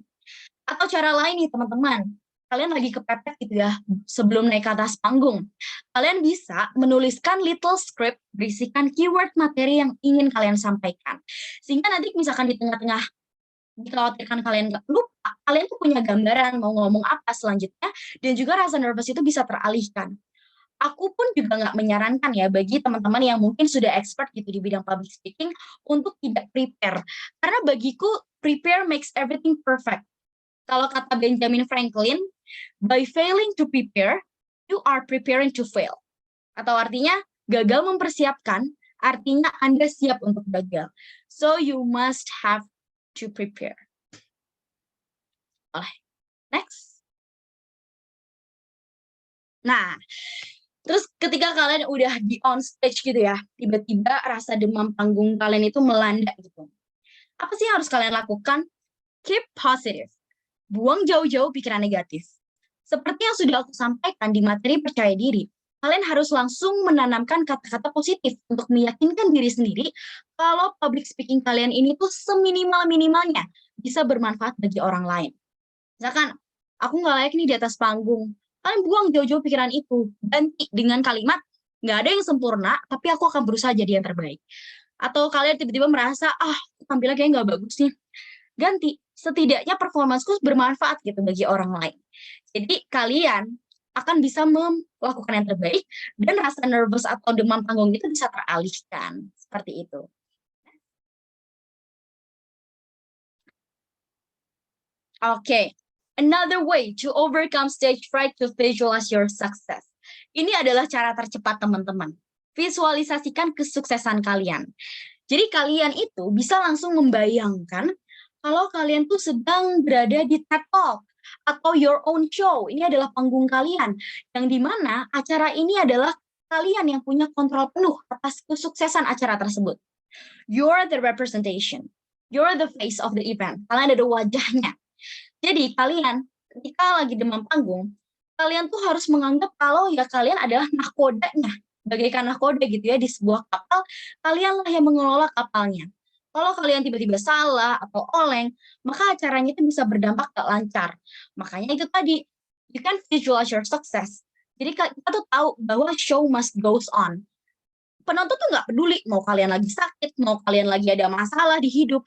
Atau cara lain nih teman-teman, kalian lagi kepepet gitu ya sebelum naik ke atas panggung. Kalian bisa menuliskan little script berisikan keyword materi yang ingin kalian sampaikan. Sehingga nanti misalkan di tengah-tengah dikhawatirkan kalian nggak lupa, kalian tuh punya gambaran mau ngomong apa selanjutnya, dan juga rasa nervous itu bisa teralihkan. Aku pun juga nggak menyarankan ya bagi teman-teman yang mungkin sudah expert gitu di bidang public speaking untuk tidak prepare. Karena bagiku prepare makes everything perfect. Kalau kata Benjamin Franklin, by failing to prepare, you are preparing to fail. Atau artinya gagal mempersiapkan, artinya Anda siap untuk gagal. So you must have to prepare. Next. Nah, terus ketika kalian udah di on stage gitu ya, tiba-tiba rasa demam panggung kalian itu melanda gitu. Apa sih yang harus kalian lakukan? Keep positive. Buang jauh-jauh pikiran negatif. Seperti yang sudah aku sampaikan di materi percaya diri, kalian harus langsung menanamkan kata-kata positif untuk meyakinkan diri sendiri kalau public speaking kalian ini tuh seminimal-minimalnya bisa bermanfaat bagi orang lain. Misalkan, aku nggak layak nih di atas panggung. Kalian buang jauh-jauh pikiran itu. Ganti dengan kalimat, nggak ada yang sempurna, tapi aku akan berusaha jadi yang terbaik. Atau kalian tiba-tiba merasa, tampilnya kayak nggak bagus nih. Ganti, setidaknya performansku bermanfaat gitu bagi orang lain. Jadi kalian akan bisa melakukan yang terbaik, dan rasa nervous atau demam panggung itu bisa teralihkan. Seperti itu. Oke. Another way to overcome stage fright to visualize your success. Ini adalah cara tercepat teman-teman. Visualisasikan kesuksesan kalian. Jadi kalian itu bisa langsung membayangkan kalau kalian tuh sedang berada di TED Talk atau your own show. Ini adalah panggung kalian. Yang dimana acara ini adalah kalian yang punya kontrol penuh atas kesuksesan acara tersebut. You're the representation. You're the face of the event. Kalian ada wajahnya. Jadi kalian ketika lagi demam panggung, kalian tuh harus menganggap kalau ya kalian adalah nahkodanya, bagaikan nahkoda gitu ya di sebuah kapal, kalianlah yang mengelola kapalnya. Kalau kalian tiba-tiba salah atau oleng, maka acaranya itu bisa berdampak gak lancar. Makanya itu tadi, you can visualize your success. Jadi kita tuh tahu bahwa show must goes on. Penonton tuh nggak peduli mau kalian lagi sakit, mau kalian lagi ada masalah di hidup.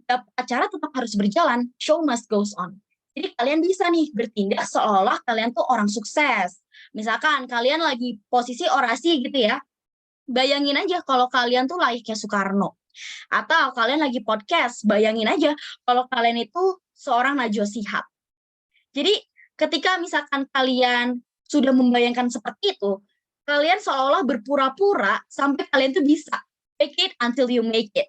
setiap acara tetap harus berjalan, show must goes on. Jadi kalian bisa nih bertindak seolah-olah kalian tuh orang sukses. Misalkan kalian lagi posisi orasi gitu ya, bayangin aja kalau kalian tuh layaknya Soekarno. Atau kalian lagi podcast, bayangin aja kalau kalian itu seorang Najwa Shihab. Jadi ketika misalkan kalian sudah membayangkan seperti itu, kalian seolah berpura-pura sampai kalian tuh bisa. Fake it until you make it.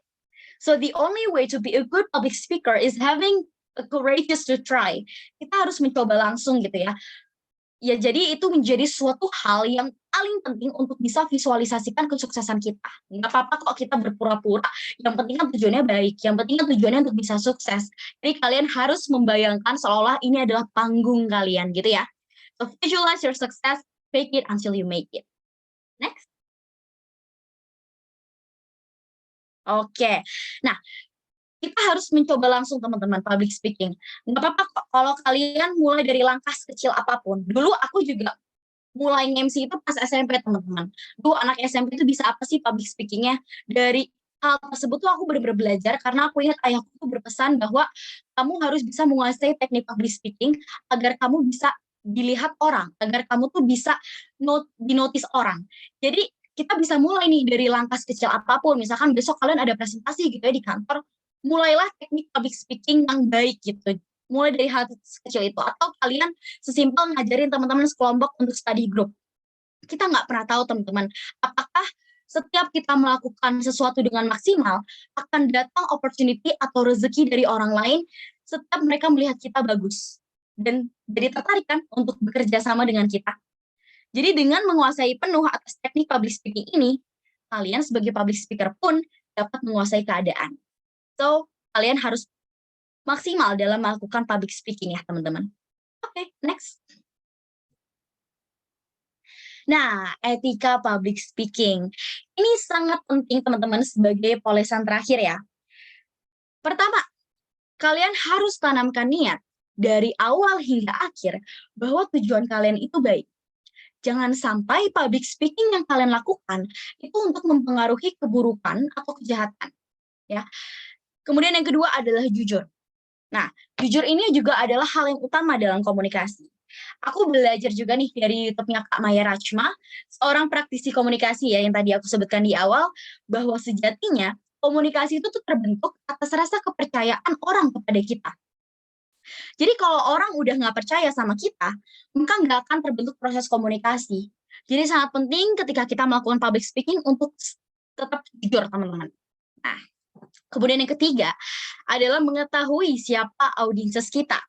So the only way to be a good public speaker is having a courageous to try. Kita harus mencoba langsung gitu ya. Ya jadi itu menjadi suatu hal yang paling penting untuk bisa visualisasikan kesuksesan kita. Nggak apa-apa kok kita berpura-pura, yang penting kan tujuannya baik, yang penting kan tujuannya untuk bisa sukses. Jadi kalian harus membayangkan seolah ini adalah panggung kalian gitu ya. So visualize your success, fake it until you make it. Next. Oke, nah kita harus mencoba langsung teman-teman public speaking. Nggak apa-apa kok kalau kalian mulai dari langkah sekecil apapun. Dulu aku juga mulai MC itu pas SMP teman-teman. Dulu anak SMP itu bisa apa sih public speakingnya? Dari hal tersebut tuh aku benar-benar belajar karena aku ingat ayahku tuh berpesan bahwa kamu harus bisa menguasai teknik public speaking agar kamu bisa dilihat orang, agar kamu tuh bisa dinotis orang. Jadi kita bisa mulai nih dari langkah sekecil apapun. Misalkan besok kalian ada presentasi gitu ya di kantor, mulailah teknik public speaking yang baik gitu. Mulai dari hal kecil itu. Atau kalian sesimpel ngajarin teman-teman sekelompok untuk study group. Kita nggak pernah tahu teman-teman, apakah setiap kita melakukan sesuatu dengan maksimal, akan datang opportunity atau rezeki dari orang lain setiap mereka melihat kita bagus. Dan jadi tertarik kan untuk bekerja sama dengan kita. Jadi dengan menguasai penuh atas teknik public speaking ini, kalian sebagai public speaker pun dapat menguasai keadaan. So, kalian harus maksimal dalam melakukan public speaking ya, teman-teman. Oke, next. Nah, etika public speaking. Ini sangat penting, teman-teman, sebagai polesan terakhir ya. Pertama, kalian harus tanamkan niat dari awal hingga akhir bahwa tujuan kalian itu baik. Jangan sampai public speaking yang kalian lakukan itu untuk mempengaruhi keburukan atau kejahatan. Ya. Kemudian yang kedua adalah jujur. Nah, jujur ini juga adalah hal yang utama dalam komunikasi. Aku belajar juga nih dari YouTube-nya Kak Maya Rachma, seorang praktisi komunikasi ya yang tadi aku sebutkan di awal, bahwa sejatinya komunikasi itu tuh terbentuk atas rasa kepercayaan orang kepada kita. Jadi kalau orang udah nggak percaya sama kita, maka nggak akan terbentuk proses komunikasi. Jadi sangat penting ketika kita melakukan public speaking untuk tetap jujur, teman-teman. Nah, kemudian yang ketiga adalah mengetahui siapa audiens kita.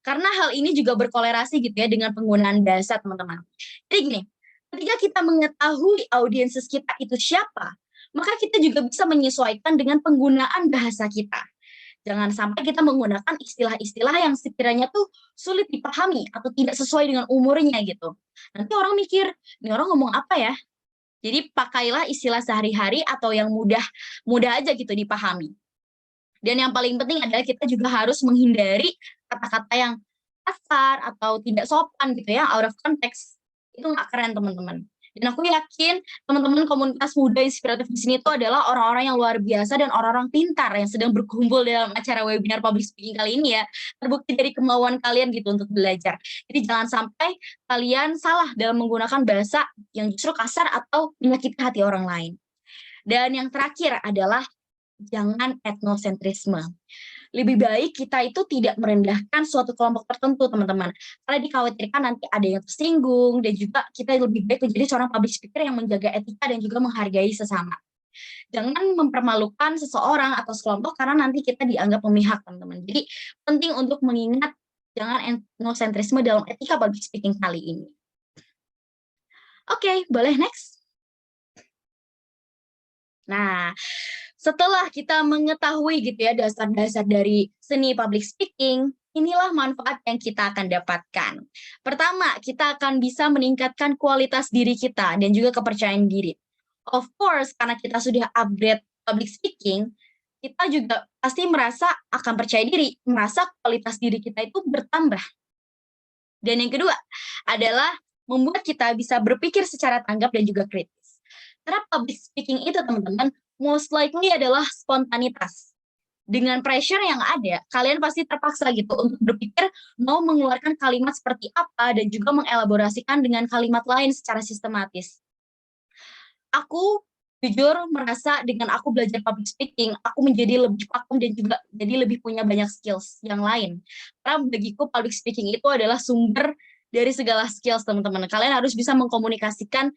Karena hal ini juga berkolerasi gitu ya dengan penggunaan bahasa, teman-teman. Jadi gini, ketika kita mengetahui audiens kita itu siapa, maka kita juga bisa menyesuaikan dengan penggunaan bahasa kita. Jangan sampai kita menggunakan istilah-istilah yang sekiranya tuh sulit dipahami atau tidak sesuai dengan umurnya gitu. Nanti orang mikir, ini orang ngomong apa ya? Jadi pakailah istilah sehari-hari atau yang mudah aja gitu dipahami. Dan yang paling penting adalah kita juga harus menghindari kata-kata yang kasar atau tidak sopan gitu ya, out of context. Itu nggak keren, teman-teman. Dan aku yakin teman-teman komunitas muda inspiratif di sini itu adalah orang-orang yang luar biasa dan orang-orang pintar yang sedang berkumpul dalam acara webinar public speaking kali ini ya. Terbukti dari kemauan kalian gitu untuk belajar. Jadi jangan sampai kalian salah dalam menggunakan bahasa yang justru kasar atau menyakiti hati orang lain. Dan yang terakhir adalah jangan etnosentrisme. Lebih baik kita itu tidak merendahkan suatu kelompok tertentu, teman-teman. Karena dikhawatirkan nanti ada yang tersinggung, dan juga kita lebih baik menjadi seorang public speaker yang menjaga etika dan juga menghargai sesama. Jangan mempermalukan seseorang atau sekelompok karena nanti kita dianggap memihak, teman-teman. Jadi penting untuk mengingat jangan etnosentrisme dalam etika public speaking kali ini. Oke, boleh next? Nah, setelah kita mengetahui gitu ya dasar-dasar dari seni public speaking, inilah manfaat yang kita akan dapatkan. Pertama, kita akan bisa meningkatkan kualitas diri kita dan juga kepercayaan diri. Of course, karena kita sudah upgrade public speaking, kita juga pasti merasa akan percaya diri, merasa kualitas diri kita itu bertambah. Dan yang kedua adalah membuat kita bisa berpikir secara tanggap dan juga kritis. Karena public speaking itu, teman-teman, most likely adalah spontanitas. dengan pressure yang ada, kalian pasti terpaksa gitu untuk berpikir mau mengeluarkan kalimat seperti apa dan juga mengelaborasikan dengan kalimat lain secara sistematis. Aku jujur merasa dengan aku belajar public speaking, aku menjadi lebih vakum dan juga jadi lebih punya banyak skills yang lain. Karena bagiku public speaking itu adalah sumber dari segala skills, teman-teman. Kalian harus bisa mengkomunikasikan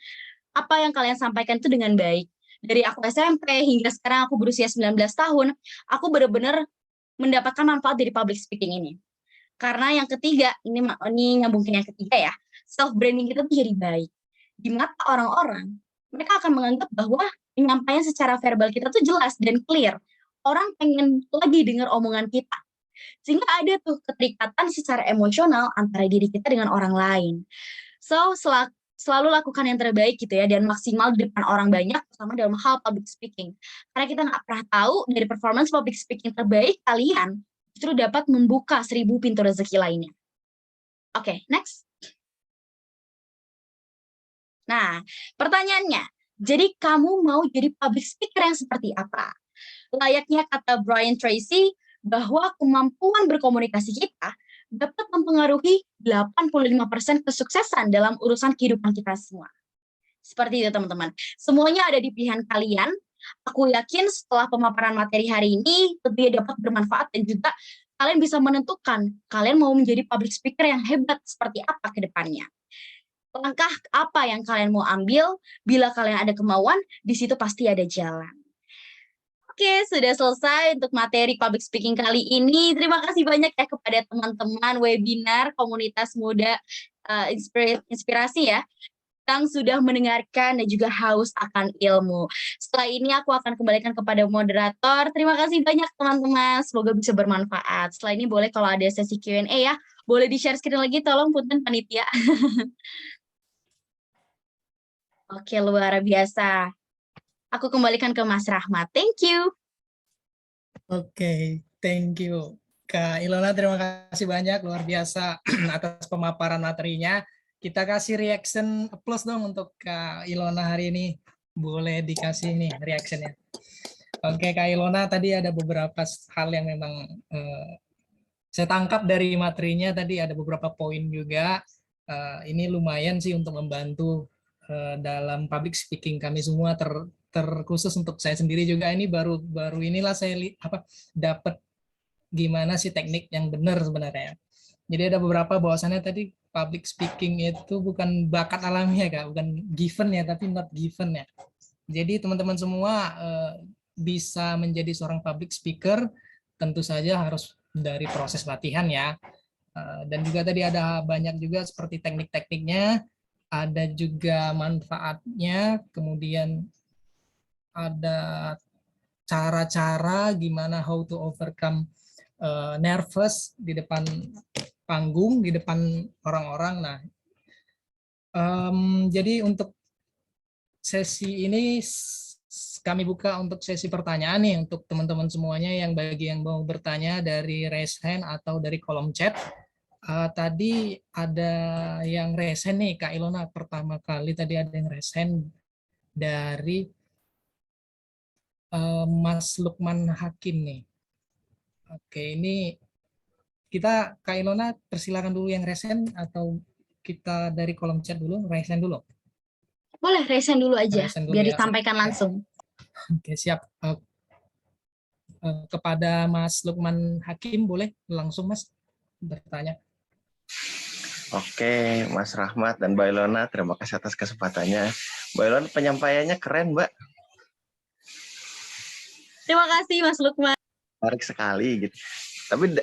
apa yang kalian sampaikan itu dengan baik. Dari aku SMP hingga sekarang aku berusia 19 tahun, aku benar-benar mendapatkan manfaat dari public speaking ini. Karena yang ketiga, ini nyambung ke yang ketiga ya, self-branding kita tuh jadi baik. Di mata orang-orang, mereka akan menganggap bahwa penyampaian secara verbal kita tuh jelas dan clear. Orang pengen lagi dengar omongan kita. Sehingga ada tuh keterikatan secara emosional antara diri kita dengan orang lain. So, selalu lakukan yang terbaik gitu ya, dan maksimal di depan orang banyak, terutama dalam hal public speaking. Karena kita nggak pernah tahu dari performance public speaking terbaik kalian justru dapat membuka 1000 pintu rezeki lainnya. Oke, next. Nah, pertanyaannya, jadi kamu mau jadi public speaker yang seperti apa? Layaknya kata Brian Tracy, bahwa kemampuan berkomunikasi kita dapat mempengaruhi 85% kesuksesan dalam urusan kehidupan kita semua. Seperti itu teman-teman. Semuanya ada di pilihan kalian. Aku yakin setelah pemaparan materi hari ini, tentunya dapat bermanfaat dan juga kalian bisa menentukan kalian mau menjadi public speaker yang hebat seperti apa ke depannya. Langkah apa yang kalian mau ambil, bila kalian ada kemauan, di situ pasti ada jalan. Oke, sudah selesai untuk materi public speaking kali ini. Terima kasih banyak ya kepada teman-teman webinar Komunitas Muda Inspirasi ya, yang sudah mendengarkan dan juga haus akan ilmu. Setelah ini aku akan kembalikan kepada moderator. Terima kasih banyak teman-teman, semoga bisa bermanfaat. Setelah ini boleh kalau ada sesi Q&A ya, boleh di-share screen lagi tolong punten panitia. Oke, luar biasa. Aku kembalikan ke Mas Rahmat. Thank you. Oke, thank you. Kak Ilona, terima kasih banyak, luar biasa atas pemaparan materinya. Kita kasih reaction applause dong untuk Kak Ilona hari ini. Boleh dikasih nih reactionnya. Oke, Kak Ilona, tadi ada beberapa hal yang memang saya tangkap dari materinya, tadi ada beberapa poin juga. Ini lumayan sih untuk membantu dalam public speaking kami semua, terkhusus untuk saya sendiri juga. Ini baru inilah saya dapat gimana sih teknik yang benar sebenarnya. Jadi ada beberapa bahwasannya tadi public speaking itu bukan bakat alamiah Kak, bukan given ya, tapi not given ya. Jadi teman-teman semua bisa menjadi seorang public speaker, tentu saja harus dari proses latihan ya. Dan juga tadi ada banyak juga seperti teknik-tekniknya, ada juga manfaatnya, kemudian ada cara-cara gimana how to overcome nervous di depan panggung, di depan orang-orang. Nah, jadi untuk sesi ini kami buka untuk sesi pertanyaan nih untuk teman-teman semuanya, yang bagi yang mau bertanya dari raise hand atau dari kolom chat. Tadi ada yang raise hand nih, Kak Ilona, pertama kali tadi ada yang raise hand dari Mas Lukman Hakim nih. Oke, ini kita Kak Ilona persilakan dulu yang raise hand atau kita dari kolom chat dulu, raise hand dulu. Boleh raise hand dulu aja, Raise hand dulu biar ya. disampaikan langsung. Oke, siap. Kepada Mas Lukman Hakim, boleh langsung Mas bertanya. Oke, Mas Rahmat dan Mbak Ilona, terima kasih atas kesempatannya. Mbak Ilona, penyampaiannya keren, Mbak. Terima kasih Mas Lukman. Menarik sekali gitu. Tapi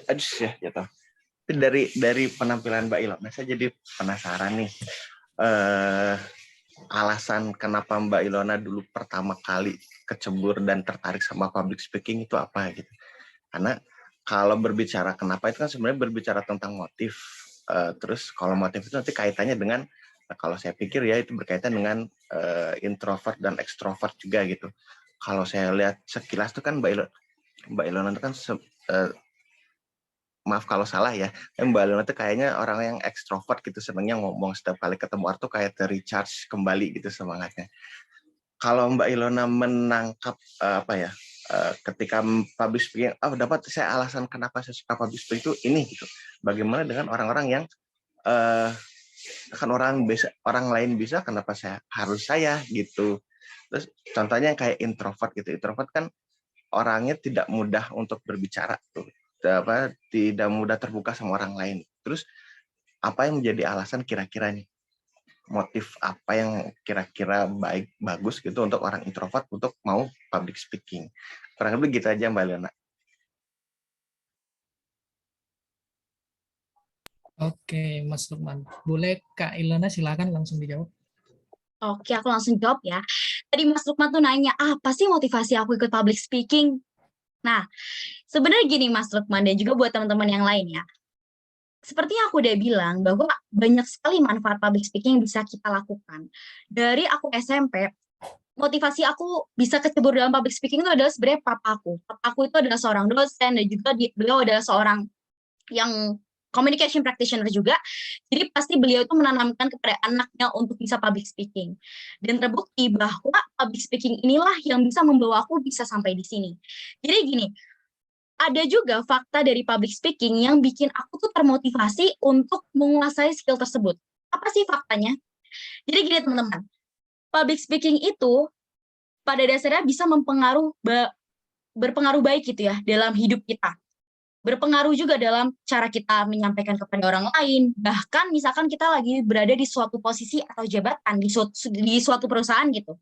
Tapi dari penampilan Mbak Ilona, saya jadi penasaran nih. Alasan kenapa Mbak Ilona dulu pertama kali kecebur dan tertarik sama public speaking itu apa gitu. Karena kalau berbicara kenapa itu kan sebenarnya berbicara tentang motif. Terus kalau motif itu nanti kaitannya dengan, kalau saya pikir ya itu berkaitan dengan introvert dan ekstrovert juga gitu. Kalau saya lihat sekilas itu kan Mbak Ilona itu kan maaf kalau salah ya, Mbak Ilona itu kayaknya orang yang ekstrovert gitu, senangnya ngomong, setiap kali ketemu orang tuh kayak recharge kembali gitu semangatnya. Kalau Mbak Ilona menangkap ketika public speaking, dapat saya alasan kenapa saya suka public speaking itu ini gitu. Bagaimana dengan orang-orang yang kan orang lain bisa, kenapa harus saya gitu. Terus contohnya kayak introvert gitu. Introvert kan orangnya tidak mudah untuk berbicara tuh. Tidak mudah terbuka sama orang lain. Terus apa yang menjadi alasan kira-kira nih? Motif apa yang kira-kira bagus gitu untuk orang introvert untuk mau public speaking. Kurang lebih gitu aja Mbak Ilona. Oke, Mas Lukman. Boleh Kak Ilona silakan langsung dijawab. Oke, aku langsung jawab ya. Tadi Mas Lukman tuh nanya, apa sih motivasi aku ikut public speaking? Nah, sebenarnya gini Mas Lukman dan juga buat teman-teman yang lain ya. Seperti yang aku udah bilang, bahwa banyak sekali manfaat public speaking yang bisa kita lakukan. Dari aku SMP, motivasi aku bisa kecebur dalam public speaking itu adalah sebenarnya papa aku. Papa aku itu adalah seorang dosen dan juga beliau adalah seorang yang communication practitioner juga. Jadi pasti beliau itu menanamkan kepada anaknya untuk bisa public speaking. Dan terbukti bahwa public speaking inilah yang bisa membawa aku bisa sampai di sini. Jadi gini, ada juga fakta dari public speaking yang bikin aku tuh termotivasi untuk menguasai skill tersebut. Apa sih faktanya? Jadi gini teman-teman, public speaking itu pada dasarnya bisa berpengaruh baik gitu ya dalam hidup kita. Berpengaruh juga dalam cara kita menyampaikan kepada orang lain, bahkan misalkan kita lagi berada di suatu posisi atau jabatan di suatu perusahaan gitu.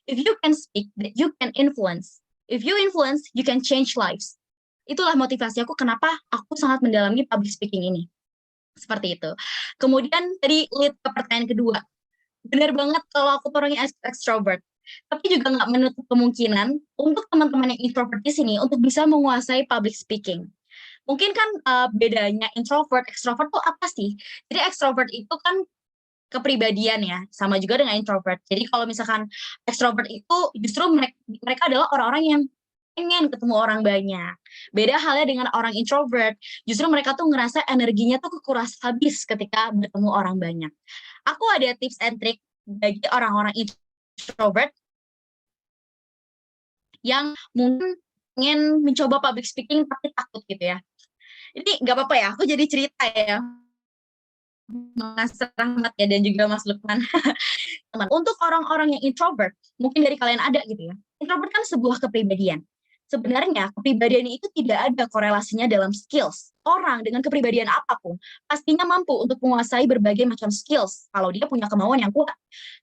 If you can speak, you can influence. If you influence, you can change lives. Itulah motivasi aku kenapa aku sangat mendalami public speaking ini. Seperti itu. Kemudian tadi lead ke pertanyaan kedua. Benar banget kalau aku orangnya extrovert. Tapi juga nggak menutup kemungkinan untuk teman-teman yang introvert di sini untuk bisa menguasai public speaking. Mungkin kan bedanya introvert, extrovert tuh apa sih? Jadi extrovert itu kan kepribadian ya, sama juga dengan introvert. Jadi kalau misalkan extrovert itu justru mereka adalah orang-orang yang pengen ketemu orang banyak. Beda halnya dengan orang introvert, justru mereka tuh ngerasa energinya tuh kekuras habis ketika bertemu orang banyak. Aku ada tips and trick bagi orang-orang introvert yang mungkin ingin mencoba public speaking tapi takut gitu ya. Ini nggak apa-apa ya, aku jadi cerita ya. Mas Rahmat ya dan juga Mas Lukman. Untuk orang-orang yang introvert, mungkin dari kalian ada gitu ya. Introvert kan sebuah kepribadian. Sebenarnya kepribadian itu tidak ada korelasinya dalam skills. Orang dengan kepribadian apapun pastinya mampu untuk menguasai berbagai macam skills kalau dia punya kemauan yang kuat.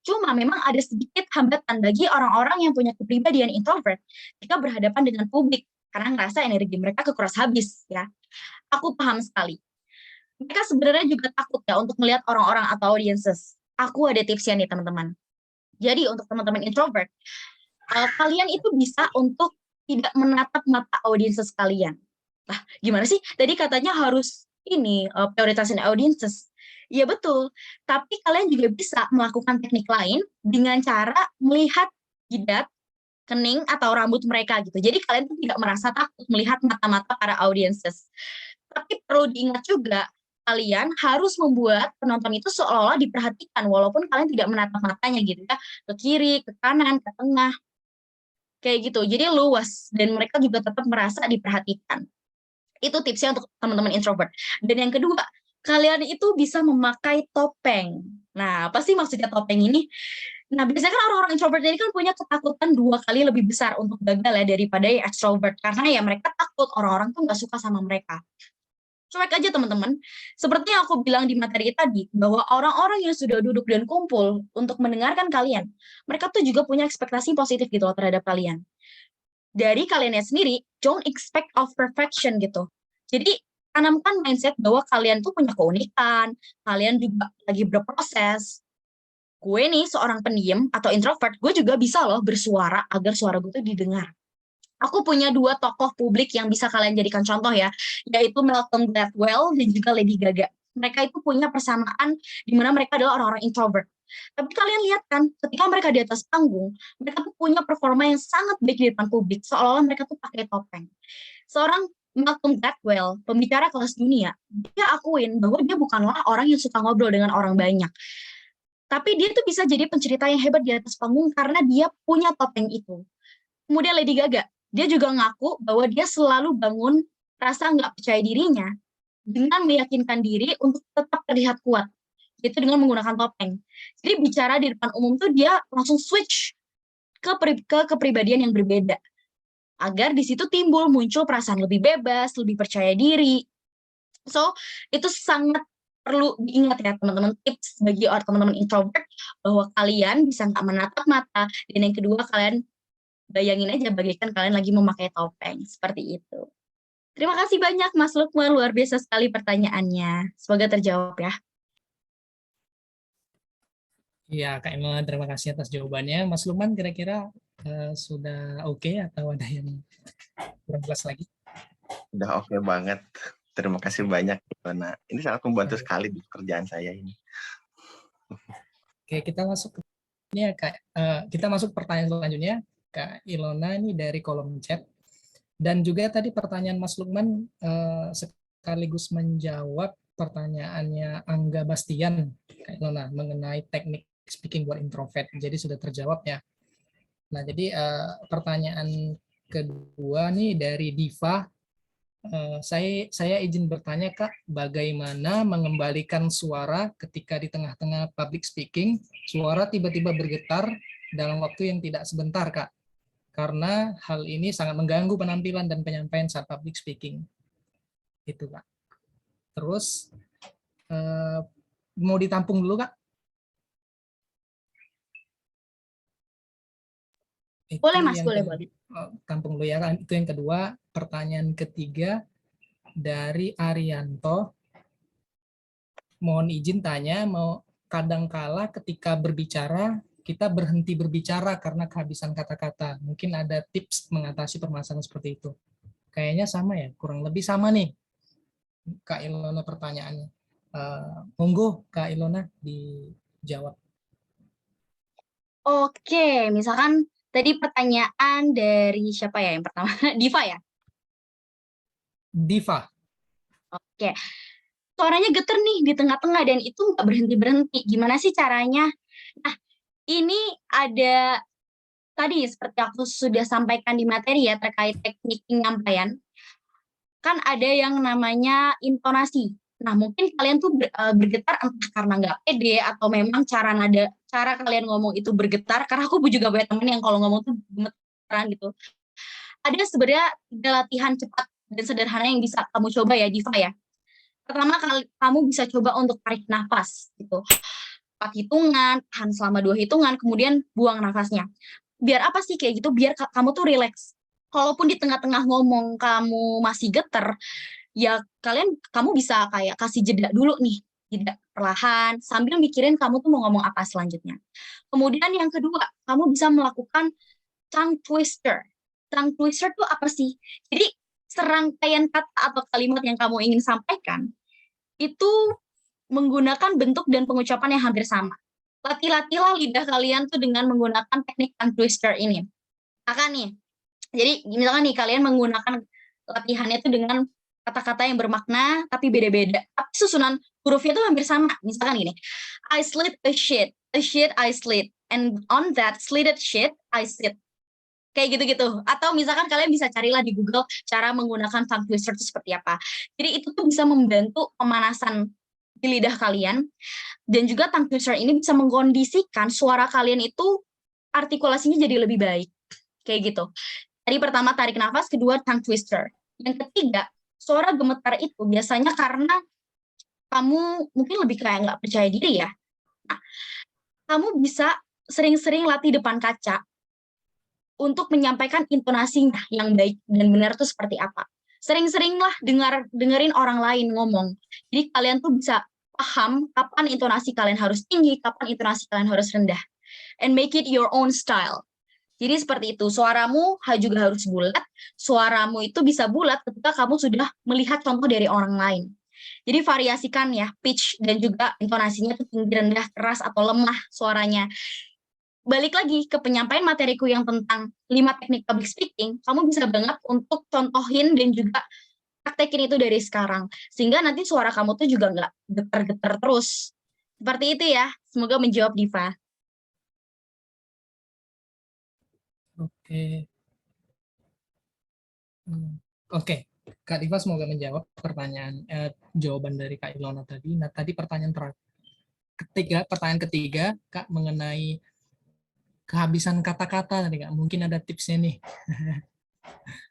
Cuma memang ada sedikit hambatan bagi orang-orang yang punya kepribadian introvert jika berhadapan dengan publik karena ngerasa energi mereka kekuras habis ya. Aku paham sekali. Mereka sebenarnya juga takut ya untuk melihat orang-orang atau audiences. Aku ada tipsnya nih teman-teman. Jadi untuk teman-teman introvert, kalian itu bisa untuk tidak menatap mata audiences kalian. Nah, gimana sih? Tadi katanya harus prioritasin audiences. Iya betul, tapi kalian juga bisa melakukan teknik lain dengan cara melihat jidat, kening, atau rambut mereka gitu. Jadi kalian tuh tidak merasa takut melihat mata-mata para audiences. Tapi perlu diingat juga, kalian harus membuat penonton itu seolah-olah diperhatikan, walaupun kalian tidak menatap matanya gitu ya, ke kiri, ke kanan, ke tengah, kayak gitu. Jadi luas, dan mereka juga tetap merasa diperhatikan. Itu tipsnya untuk teman-teman introvert. Dan yang kedua, kalian itu bisa memakai topeng. Nah, apa sih maksudnya topeng ini? Nah, biasanya kan orang-orang introvert ini kan punya ketakutan 2 kali lebih besar untuk gagal ya daripada yang extrovert. Karena ya mereka takut orang-orang tuh nggak suka sama mereka. Cuek aja teman-teman. Seperti yang aku bilang di materi tadi, bahwa orang-orang yang sudah duduk dan kumpul untuk mendengarkan kalian, mereka tuh juga punya ekspektasi positif gitu loh terhadap kalian. Dari kaliannya sendiri, don't expect of perfection gitu. Jadi, tanamkan mindset bahwa kalian tuh punya keunikan, kalian juga lagi berproses. Gue nih seorang pendiam atau introvert, gue juga bisa loh bersuara agar suara gue tuh didengar. Aku punya 2 tokoh publik yang bisa kalian jadikan contoh ya, yaitu Malcolm Gladwell dan juga Lady Gaga. Mereka itu punya persamaan di mana mereka adalah orang-orang introvert. Tapi kalian lihat kan, ketika mereka di atas panggung, mereka tuh punya performa yang sangat baik di depan publik, seolah-olah mereka tuh pakai topeng. Seorang Malcolm Gladwell, pembicara kelas dunia, dia akuin bahwa dia bukanlah orang yang suka ngobrol dengan orang banyak. Tapi dia tuh bisa jadi pencerita yang hebat di atas panggung karena dia punya topeng itu. Kemudian Lady Gaga, Dia juga ngaku bahwa dia selalu bangun rasa nggak percaya dirinya dengan meyakinkan diri untuk tetap terlihat kuat, itu dengan menggunakan topeng. Jadi bicara di depan umum tuh dia langsung switch ke kepribadian yang berbeda, agar di situ muncul perasaan lebih bebas, lebih percaya diri. So, itu sangat perlu diingat ya teman-teman, tips bagi teman-teman introvert, bahwa kalian bisa nggak menatap mata, dan yang kedua kalian bayangin aja bagaikan kalian lagi memakai topeng, seperti itu. Terima kasih banyak Mas Lukman, luar biasa sekali pertanyaannya. Semoga terjawab ya. Iya, Kak Emma, terima kasih atas jawabannya. Mas Lukman kira-kira sudah oke atau ada yang kurang jelas lagi? Udah oke banget. Terima kasih banyak, Ilona. Ini sangat membantu sekali di pekerjaan saya ini. Oke, kita masuk ke ini ya, Kak. Kita masuk pertanyaan selanjutnya, Kak Ilona, ini dari kolom chat. Dan juga tadi pertanyaan Mas Lukman sekaligus menjawab pertanyaannya Angga Bastian, Kak Ilona, mengenai teknik speaking buat introvert. Jadi sudah terjawab ya. Nah, jadi pertanyaan kedua nih dari Diva. Saya izin bertanya, Kak, bagaimana mengembalikan suara ketika di tengah-tengah public speaking, suara tiba-tiba bergetar dalam waktu yang tidak sebentar, Kak? Karena hal ini sangat mengganggu penampilan dan penyampaian saat public speaking. Itu, Kak. Terus, mau ditampung dulu, Kak? Boleh Mas, boleh. Tampung dulu ya, kan. Itu yang kedua. Pertanyaan ketiga dari Arianto. Mohon izin tanya, kadangkala ketika berbicara, kita berhenti berbicara karena kehabisan kata-kata. Mungkin ada tips mengatasi permasalahan seperti itu. Kayaknya sama ya, kurang lebih sama nih, Kak Ilona pertanyaannya. Monggo, Kak Ilona, dijawab. Oke, misalkan tadi pertanyaan dari siapa ya yang pertama? Diva ya? Diva. Oke. Suaranya geter nih di tengah-tengah dan itu nggak berhenti-berhenti. Gimana sih caranya? Nah, ini ada tadi seperti aku sudah sampaikan di materi ya terkait teknik penyampaian. Kan ada yang namanya intonasi. Nah, mungkin kalian tuh bergetar entah karena nggak pede atau memang cara kalian ngomong itu bergetar. Karena aku juga banyak temen yang kalau ngomong tuh gemeteran gitu. Ada sebenarnya 3 latihan cepat dan sederhana yang bisa kamu coba ya, Diva ya. Pertama, kamu bisa coba untuk tarik nafas gitu. 4 hitungan, tahan selama 2 hitungan, kemudian buang nafasnya. Biar apa sih kayak gitu? Biar kamu tuh relax. Kalaupun di tengah-tengah ngomong kamu masih geter, ya kamu bisa kayak kasih jeda dulu nih, jeda perlahan sambil mikirin kamu tuh mau ngomong apa selanjutnya. Kemudian yang kedua, kamu bisa melakukan tongue twister. Tongue twister tuh apa sih? Jadi serangkaian kata atau kalimat yang kamu ingin sampaikan itu menggunakan bentuk dan pengucapan yang hampir sama. Latih-latihlah lidah kalian tuh dengan menggunakan teknik tongue twister ini. Akan nih. Jadi misalkan nih kalian menggunakan latihannya itu dengan kata-kata yang bermakna tapi beda-beda. Tapi susunan hurufnya tuh hampir sama. Misalkan gini. I slit a shit I slit. And on that slitted shit I sit. Kayak gitu-gitu. Atau misalkan kalian bisa carilah di Google cara menggunakan tongue twister itu seperti apa. Jadi itu tuh bisa membantu pemanasan di lidah kalian. Dan juga tongue twister ini bisa mengkondisikan suara kalian itu artikulasinya jadi lebih baik. Kayak gitu. Tadi pertama tarik nafas, kedua tongue twister. Yang ketiga, suara gemetar itu biasanya karena kamu mungkin lebih kayak nggak percaya diri ya. Nah, kamu bisa sering-sering latih depan kaca untuk menyampaikan intonasinya yang baik dan benar itu seperti apa. Sering-seringlah dengerin orang lain ngomong. Jadi kalian tuh bisa paham kapan intonasi kalian harus tinggi, kapan intonasi kalian harus rendah. And make it your own style. Jadi seperti itu, suaramu juga harus bulat. Suaramu itu bisa bulat ketika kamu sudah melihat contoh dari orang lain. Jadi variasikan ya pitch dan juga intonasinya itu tinggi, rendah, keras atau lemah suaranya. Balik lagi ke penyampaian materiku yang tentang 5 teknik public speaking, kamu bisa banget untuk contohin dan juga praktekin itu dari sekarang. Sehingga nanti suara kamu tuh juga nggak getar-getar terus. Seperti itu ya, semoga menjawab Diva. Oke. Oke, Kak Diva semoga menjawab jawaban dari Kak Ilona tadi. Nah, tadi pertanyaan ketiga, Kak, mengenai kehabisan kata-kata tadi, Kak. Mungkin ada tipsnya nih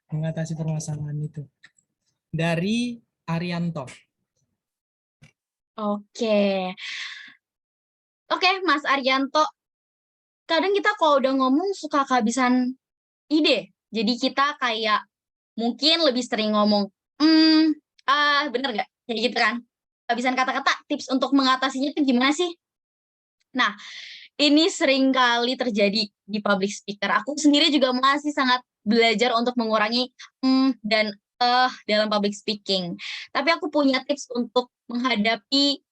mengatasi permasalahan itu. Dari Arianto. Oke. Oke, Mas Arianto. Kadang kita kalau udah ngomong suka kehabisan ide. Jadi kita kayak mungkin lebih sering ngomong, bener nggak? Kayak gitu kan. Kehabisan kata-kata, tips untuk mengatasinya itu gimana sih? Nah, ini sering kali terjadi di public speaker. Aku sendiri juga masih sangat belajar untuk mengurangi dan dalam public speaking. Tapi aku punya tips untuk menghadapi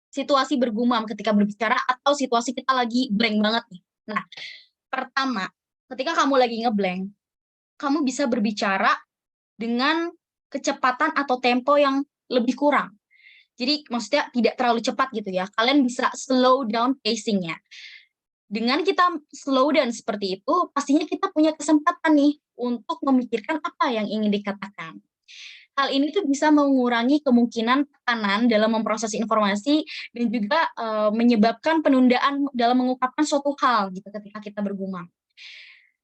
situasi bergumam ketika berbicara atau situasi kita lagi blank banget nih. Nah, pertama, ketika kamu lagi ngeblank, kamu bisa berbicara dengan kecepatan atau tempo yang lebih kurang. Jadi maksudnya tidak terlalu cepat gitu ya. Kalian bisa slow down pacing-nya. Dengan kita slow down seperti itu, pastinya kita punya kesempatan nih untuk memikirkan apa yang ingin dikatakan. Hal ini tuh bisa mengurangi kemungkinan tekanan dalam memproses informasi dan juga menyebabkan penundaan dalam mengungkapkan suatu hal gitu ketika kita bergumam.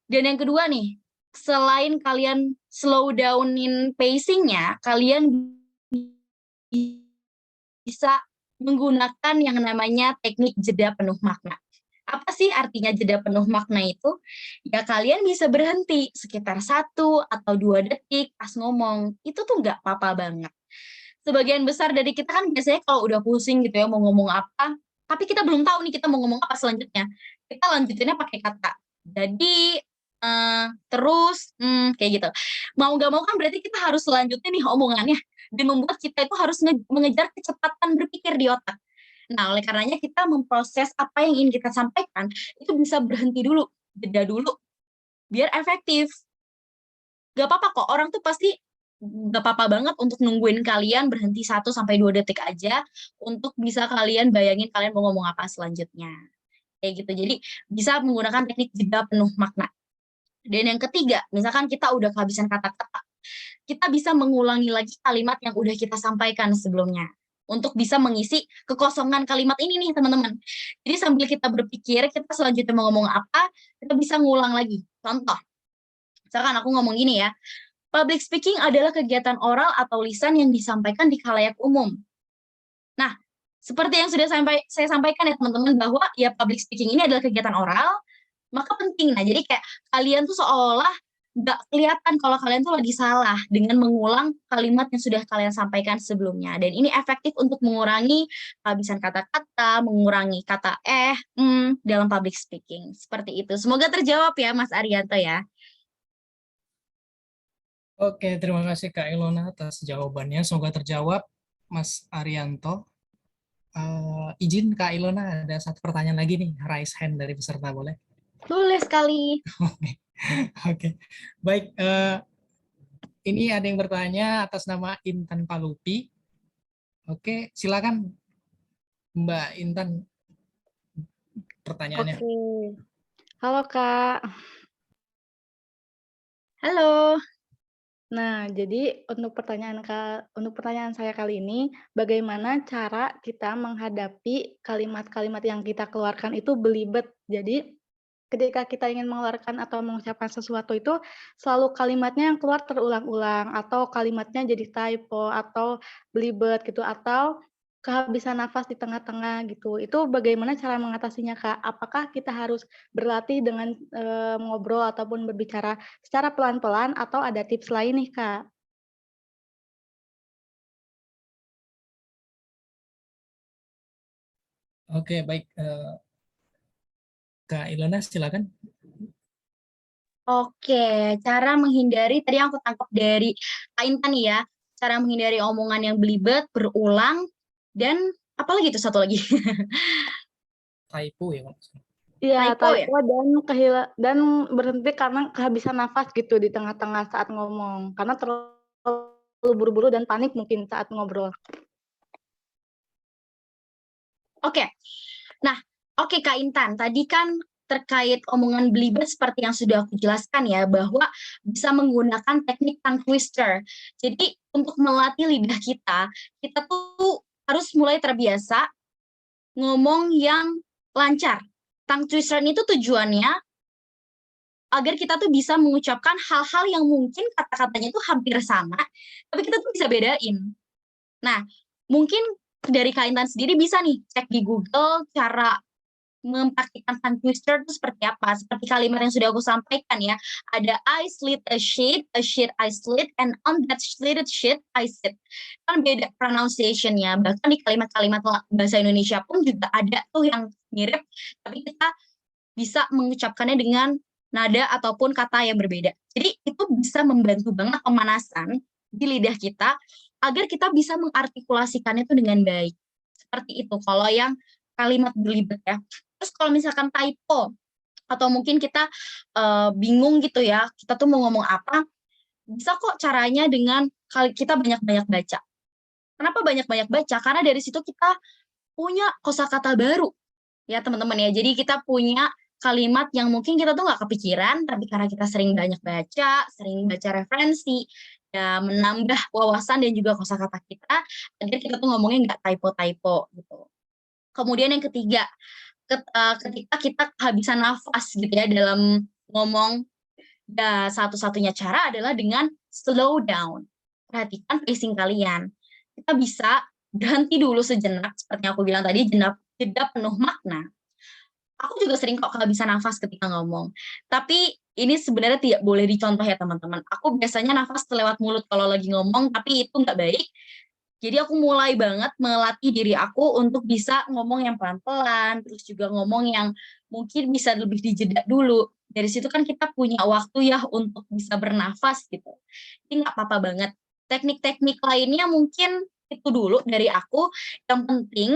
Dan yang kedua nih, selain kalian slow downin pacing-nya, kalian bisa menggunakan yang namanya teknik jeda penuh makna. Apa sih artinya jeda penuh makna itu? Ya kalian bisa berhenti sekitar 1 atau 2 detik pas ngomong. Itu tuh nggak apa-apa banget. Sebagian besar dari kita kan biasanya kalau udah pusing gitu ya mau ngomong apa, tapi kita belum tahu nih kita mau ngomong apa selanjutnya. Kita lanjutinnya pakai kata. Jadi, terus, kayak gitu. Mau nggak mau kan berarti kita harus lanjutin nih omongannya dan membuat kita itu harus mengejar kecepatan berpikir di otak. Nah, oleh karenanya kita memproses apa yang ingin kita sampaikan, itu bisa berhenti dulu, jeda dulu, biar efektif. Gak apa-apa kok, orang tuh pasti gak apa-apa banget untuk nungguin kalian berhenti 1-2 detik aja, untuk bisa kalian bayangin kalian mau ngomong apa selanjutnya. Kayak gitu, jadi bisa menggunakan teknik jeda penuh makna. Dan yang ketiga, misalkan kita udah kehabisan kata-kata, kita bisa mengulangi lagi kalimat yang udah kita sampaikan sebelumnya untuk bisa mengisi kekosongan kalimat ini nih teman-teman. Jadi sambil kita berpikir kita selanjutnya mau ngomong apa, kita bisa ngulang lagi. Contoh, misalkan aku ngomong gini ya, public speaking adalah kegiatan oral atau lisan yang disampaikan di khalayak umum. Nah, seperti yang sudah saya sampaikan ya teman-teman, bahwa ya public speaking ini adalah kegiatan oral, maka penting. Nah, jadi kayak kalian tuh seolah nggak kelihatan kalau kalian tuh lagi salah dengan mengulang kalimat yang sudah kalian sampaikan sebelumnya. Dan ini efektif untuk mengurangi kehabisan kata-kata, mengurangi kata dalam public speaking. Seperti itu. Semoga terjawab ya, Mas Arianto ya. Oke, terima kasih Kak Ilona atas jawabannya. Semoga terjawab, Mas Arianto. Izin Kak Ilona, ada satu pertanyaan lagi nih, raise hand dari peserta, boleh? Boleh sekali. Oke. Baik, ini ada yang bertanya atas nama Intan Palupi. Oke, silakan Mbak Intan pertanyaannya. Oke. Halo Kak. Halo. Nah, jadi untuk pertanyaan saya kali ini, bagaimana cara kita menghadapi kalimat-kalimat yang kita keluarkan itu belibet. Jadi ketika kita ingin mengeluarkan atau mengucapkan sesuatu itu selalu kalimatnya yang keluar terulang-ulang atau kalimatnya jadi typo atau belibet gitu atau kehabisan nafas di tengah-tengah gitu. Itu bagaimana cara mengatasinya, Kak? Apakah kita harus berlatih dengan ngobrol ataupun berbicara secara pelan-pelan atau ada tips lain nih, Kak? Oke, baik. Kak Ilona, silakan. Oke, cara menghindari, tadi yang aku tangkap dari Kak Intan nih ya, cara menghindari omongan yang belibet, berulang, dan apalagi itu satu lagi? Typo ya, Pak. Iya, Typo ya? typo dan berhenti karena kehabisan nafas gitu di tengah-tengah saat ngomong, karena terlalu buru-buru dan panik mungkin saat ngobrol. Oke. Nah, oke Kak Intan, tadi kan terkait omongan belibet seperti yang sudah aku jelaskan ya, bahwa bisa menggunakan teknik tongue twister. Jadi untuk melatih lidah kita tuh harus mulai terbiasa ngomong yang lancar. Tongue twister itu tujuannya agar kita tuh bisa mengucapkan hal-hal yang mungkin kata-katanya tuh hampir sama, tapi kita tuh bisa bedain. Nah, mungkin dari Kak Intan sendiri bisa nih cek di Google cara mempraktikkan tongue twister itu seperti apa. Seperti kalimat yang sudah aku sampaikan ya. Ada I slit a sheet I slit, and on that slitted sheet I sit. Kan beda pronunciation-nya. Bahkan di kalimat-kalimat bahasa Indonesia pun juga ada tuh yang mirip, tapi kita bisa mengucapkannya dengan nada ataupun kata yang berbeda. Jadi itu bisa membantu banget pemanasan di lidah kita agar kita bisa mengartikulasikannya itu dengan baik. Seperti itu kalau yang kalimat belibet ya. Terus kalau misalkan typo atau mungkin kita bingung gitu ya, kita tuh mau ngomong apa, bisa kok caranya dengan kita banyak-banyak baca. Kenapa banyak-banyak baca? Karena dari situ kita punya kosakata baru ya teman-teman ya. Jadi kita punya kalimat yang mungkin kita tuh nggak kepikiran, tapi karena kita sering banyak baca, sering baca referensi, ya menambah wawasan dan juga kosakata kita, agar kita tuh ngomongnya nggak typo-typo gitu. Kemudian yang ketiga, ketika kita kehabisan nafas gitu ya dalam ngomong, ya satu-satunya cara adalah dengan slow down. Perhatikan pacing kalian. Kita bisa berhenti dulu sejenak, seperti yang aku bilang tadi, jeda penuh makna. Aku juga sering kok kehabisan nafas ketika ngomong. Tapi ini sebenarnya tidak boleh dicontoh ya teman-teman. Aku biasanya nafas lewat mulut kalau lagi ngomong, tapi itu nggak baik. Jadi aku mulai banget melatih diri aku untuk bisa ngomong yang pelan-pelan, terus juga ngomong yang mungkin bisa lebih dijeda dulu. Dari situ kan kita punya waktu ya untuk bisa bernafas gitu. Jadi nggak apa-apa banget. Teknik-teknik lainnya mungkin itu dulu dari aku. Yang penting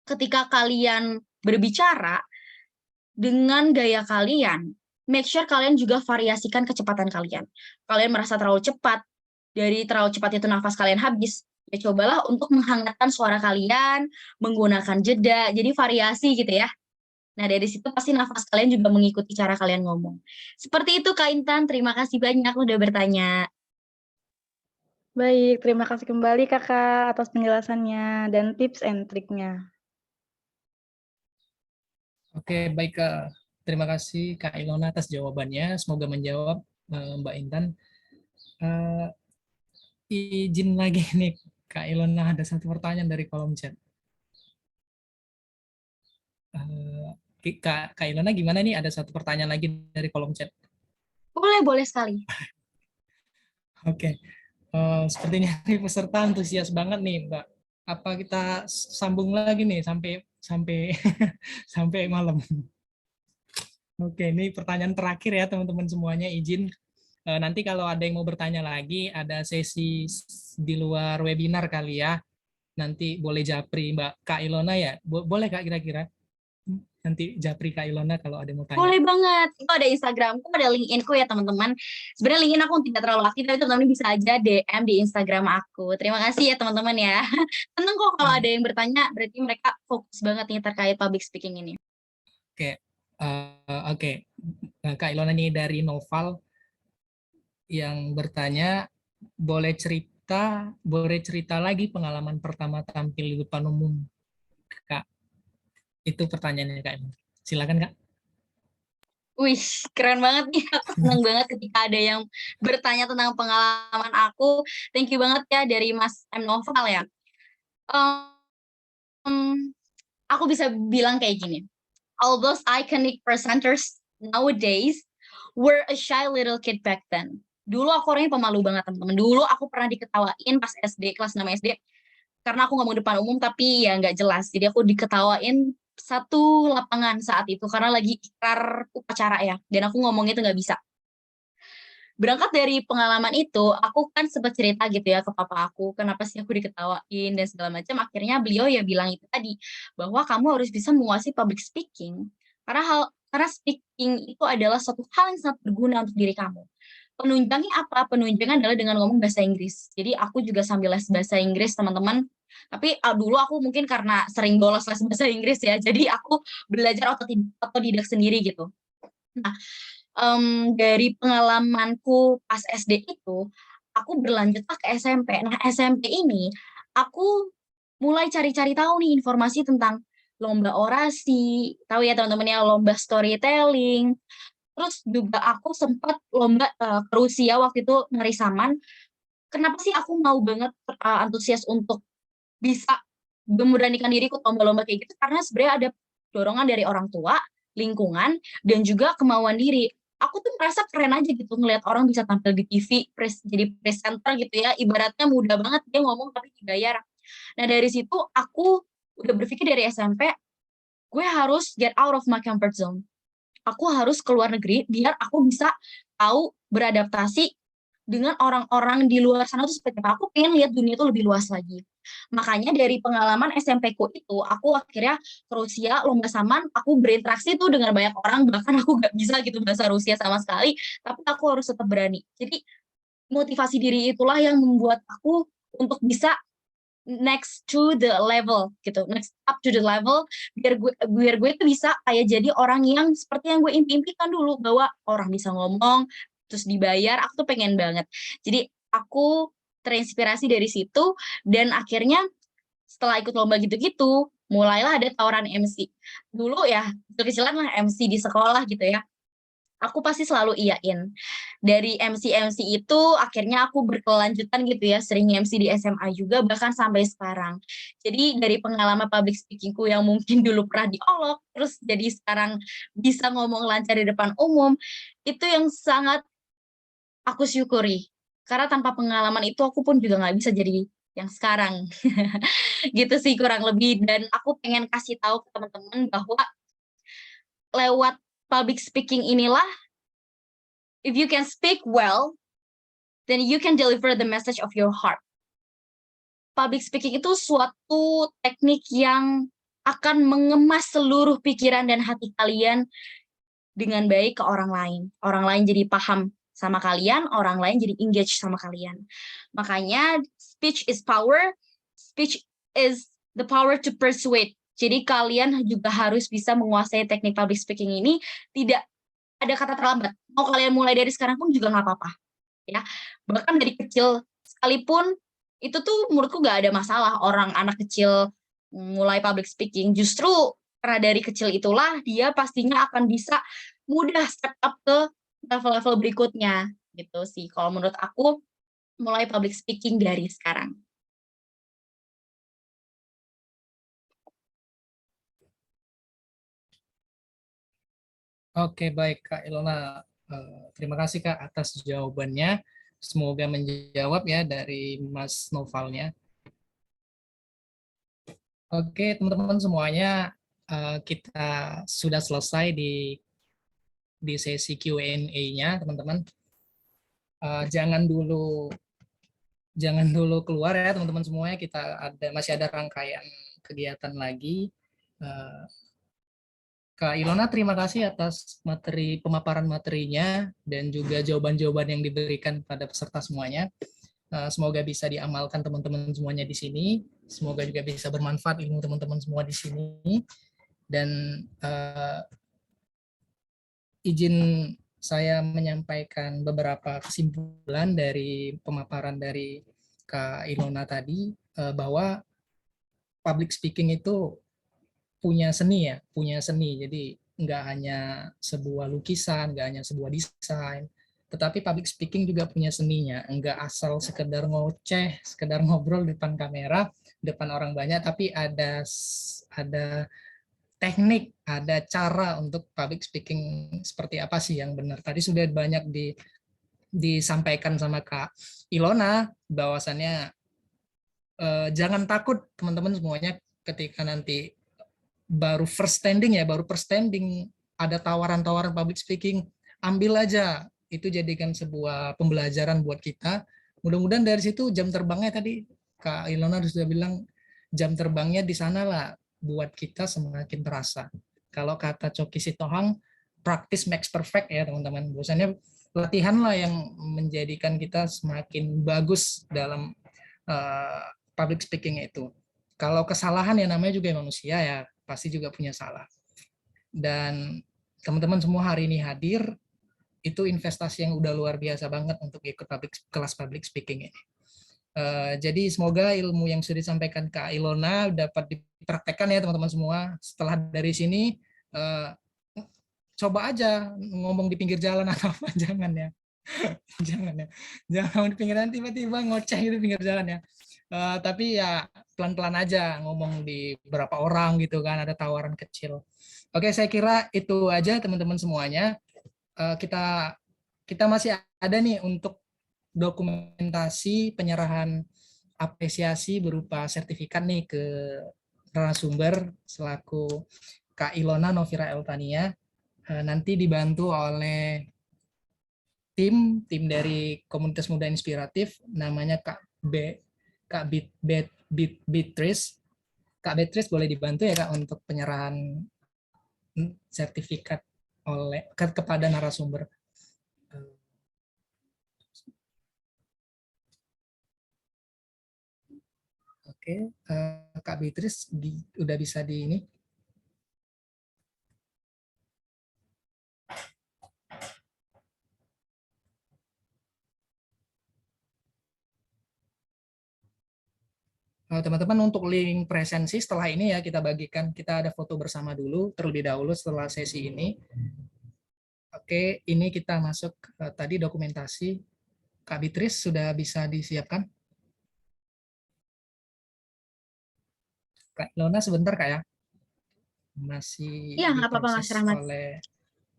ketika kalian berbicara dengan gaya kalian, make sure kalian juga variasikan kecepatan kalian. Kalian merasa terlalu cepat, dari terlalu cepat itu nafas kalian habis, ya cobalah untuk menghangatkan suara kalian, menggunakan jeda, jadi variasi gitu ya. Nah dari situ pasti nafas kalian juga mengikuti cara kalian ngomong. Seperti itu Kak Intan, terima kasih banyak udah bertanya. Baik, terima kasih kembali Kakak atas penjelasannya dan tips and triknya. Oke, baik Kak. Terima kasih Kak Ilona atas jawabannya. Semoga menjawab Mbak Intan. Izin lagi nih Kak Ilona, ada satu pertanyaan dari kolom chat. Kak Ilona gimana nih? Ada satu pertanyaan lagi dari kolom chat. Boleh sekali. Oke. Sepertinya nih peserta antusias banget nih, Mbak. Apa kita sambung lagi nih sampai sampai malam? Oke, ini pertanyaan terakhir ya teman-teman semuanya. Izin nanti kalau ada yang mau bertanya lagi, ada sesi di luar webinar kali ya. Nanti boleh japri Mbak Kak Ilona ya. Boleh Kak kira-kira? Nanti japri Kak Ilona kalau ada yang mau tanya. Boleh banget. Itu ada Instagramku, ada LinkedIn-ku ya teman-teman. Sebenarnya LinkedIn aku tidak terlalu aktif, tapi teman-teman bisa aja DM di Instagram aku. Terima kasih ya teman-teman ya. Seneng kok kalau ada yang bertanya, berarti mereka fokus banget nih terkait public speaking ini. Oke. Kak Ilona nih dari Noval yang bertanya, boleh cerita lagi pengalaman pertama tampil di depan umum, Kak. Itu pertanyaannya Kak. Silakan Kak. Wih, keren banget nih. Aku seneng banget ketika ada yang bertanya tentang pengalaman aku. Thank you banget ya dari Mas M. Noval ya. Aku bisa bilang kayak gini. All those iconic presenters nowadays were a shy little kid back then. Dulu aku orangnya pemalu banget teman-teman. Dulu aku pernah diketawain pas SD, kelas 6 SD. Karena aku ngomong depan umum tapi ya nggak jelas. Jadi aku diketawain satu lapangan saat itu karena lagi ikrar upacara ya. Dan aku ngomongnya itu nggak bisa. Berangkat dari pengalaman itu, aku kan sempat cerita gitu ya ke papa aku, kenapa sih aku diketawain dan segala macam. Akhirnya beliau ya bilang itu tadi, bahwa kamu harus bisa menguasai public speaking. Karena speaking itu adalah suatu hal yang sangat berguna untuk diri kamu. penunjangnya apa? Penunjangnya adalah dengan ngomong bahasa Inggris. Jadi aku juga sambil les bahasa Inggris, teman-teman. Tapi dulu aku mungkin karena sering bolos les bahasa Inggris ya, jadi aku belajar otodidak sendiri gitu. Nah, dari pengalamanku pas SD itu, aku berlanjutlah ke SMP. Nah, SMP ini aku mulai cari-cari tahu nih informasi tentang lomba orasi, tahu ya teman-teman ya, lomba storytelling. Terus juga aku sempat lomba ke Rusia waktu itu nari saman. Kenapa sih aku mau banget antusias untuk bisa memberanikan diri ikut lomba-lomba kayak gitu, karena sebenarnya ada dorongan dari orang tua, lingkungan, dan juga kemauan diri. Aku tuh merasa keren aja gitu ngelihat orang bisa tampil di TV, jadi presenter gitu ya, ibaratnya mudah banget dia ngomong tapi dibayar. Nah dari situ aku udah berpikir dari SMP, gue harus get out of my comfort zone. Aku harus keluar negeri biar aku bisa tahu beradaptasi dengan orang-orang di luar sana tuh seperti apa. Aku pengen lihat dunia itu lebih luas lagi. Makanya dari pengalaman SMP-ku itu, aku akhirnya ke Rusia, lomba saman, aku berinteraksi tuh dengan banyak orang, bahkan aku nggak bisa gitu bahasa Rusia sama sekali, tapi aku harus tetap berani. Jadi motivasi diri itulah yang membuat aku untuk bisa next to the level gitu, next up to the level, biar gue tuh bisa kayak jadi orang yang seperti yang gue impikan dulu, bahwa orang bisa ngomong terus dibayar, aku tuh pengen banget. Jadi aku terinspirasi dari situ, dan akhirnya setelah ikut lomba gitu-gitu, mulailah ada tawaran MC. Dulu ya, kecil-kecilan lah MC di sekolah gitu ya. Aku pasti selalu iyain. Dari MC-MC itu akhirnya aku berkelanjutan gitu ya, sering MC di SMA juga, bahkan sampai sekarang. Jadi dari pengalaman public speakingku yang mungkin dulu pernah diolok, terus jadi sekarang bisa ngomong lancar di depan umum, itu yang sangat aku syukuri. Karena tanpa pengalaman itu aku pun juga nggak bisa jadi yang sekarang. Gitu sih kurang lebih. Dan aku pengen kasih tahu ke teman-teman bahwa lewat public speaking inilah, if you can speak well, then you can deliver the message of your heart. Public speaking itu suatu teknik yang akan mengemas seluruh pikiran dan hati kalian dengan baik ke orang lain. Orang lain jadi paham sama kalian, orang lain jadi engage sama kalian. Makanya speech is power, speech is the power to persuade. Jadi kalian juga harus bisa menguasai teknik public speaking ini, tidak ada kata terlambat. Mau kalian mulai dari sekarang pun juga nggak apa-apa. Ya, bahkan dari kecil sekalipun, itu tuh menurutku nggak ada masalah orang anak kecil mulai public speaking. Justru karena dari kecil itulah dia pastinya akan bisa mudah step up ke level-level berikutnya gitu sih. Kalau menurut aku mulai public speaking dari sekarang. Oke, baik Kak Ilona. Terima kasih Kak atas jawabannya. Semoga menjawab ya dari Mas Novalnya. Oke, teman-teman semuanya, kita sudah selesai di sesi Q&A-nya, teman-teman. Jangan dulu keluar ya, teman-teman semuanya. Kita masih ada rangkaian kegiatan lagi. Kak Ilona, terima kasih atas pemaparan materinya dan juga jawaban-jawaban yang diberikan pada peserta semuanya. Semoga bisa diamalkan teman-teman semuanya di sini. Semoga juga bisa bermanfaat ilmu teman-teman semua di sini. Dan izin saya menyampaikan beberapa kesimpulan dari pemaparan dari Kak Ilona tadi, bahwa public speaking itu punya seni ya, Jadi nggak hanya sebuah lukisan, nggak hanya sebuah desain, tetapi public speaking juga punya seninya. Nggak asal sekedar ngoceh, sekedar ngobrol depan kamera, depan orang banyak, tapi ada teknik, ada cara untuk public speaking seperti apa sih yang benar. Tadi sudah banyak disampaikan sama Kak Ilona, bahwasannya jangan takut teman-teman semuanya ketika nanti baru first standing ada tawaran-tawaran public speaking, ambil aja, itu jadikan sebuah pembelajaran buat kita. Mudah-mudahan dari situ jam terbangnya tadi Kak Ilona sudah bilang, jam terbangnya di sana lah buat kita semakin terasa. Kalau kata Coki Sitohang, practice makes perfect ya teman-teman. Bahwasannya latihan lah yang menjadikan kita semakin bagus dalam public speaking itu. Kalau kesalahan ya namanya juga manusia ya, pasti juga punya salah. Dan teman-teman semua hari ini hadir, itu investasi yang udah luar biasa banget untuk ikut kelas public speaking ini. Jadi semoga ilmu yang sudah disampaikan Kak Ilona dapat dipraktekkan ya teman-teman semua. Setelah dari sini, coba aja ngomong di pinggir jalan atau apa, jangan ya. Jangan di pinggir jalan tiba-tiba ngoceh di pinggir jalan ya. Tapi ya pelan-pelan aja ngomong di beberapa orang gitu kan, ada tawaran kecil. Oke, saya kira itu aja teman-teman semuanya. Kita masih ada nih untuk dokumentasi penyerahan apresiasi berupa sertifikat nih ke narasumber selaku Kak Ilona Novira Eltania. Nanti dibantu oleh tim dari Komunitas Muda Inspiratif, namanya Kak Beatrice. Kak Beatrice boleh dibantu ya Kak untuk penyerahan sertifikat kepada narasumber. Oke, Kak Beatrice udah bisa di ini. Teman-teman, untuk link presensi setelah ini ya kita bagikan, kita ada foto bersama dulu terlebih dahulu setelah sesi ini. Oke, ini kita masuk tadi dokumentasi. Kak Beatrice sudah bisa disiapkan? Kak Ilona sebentar Kak ya. Masih Iya, nggak apa-apa, Mas diproses Rahmat. oleh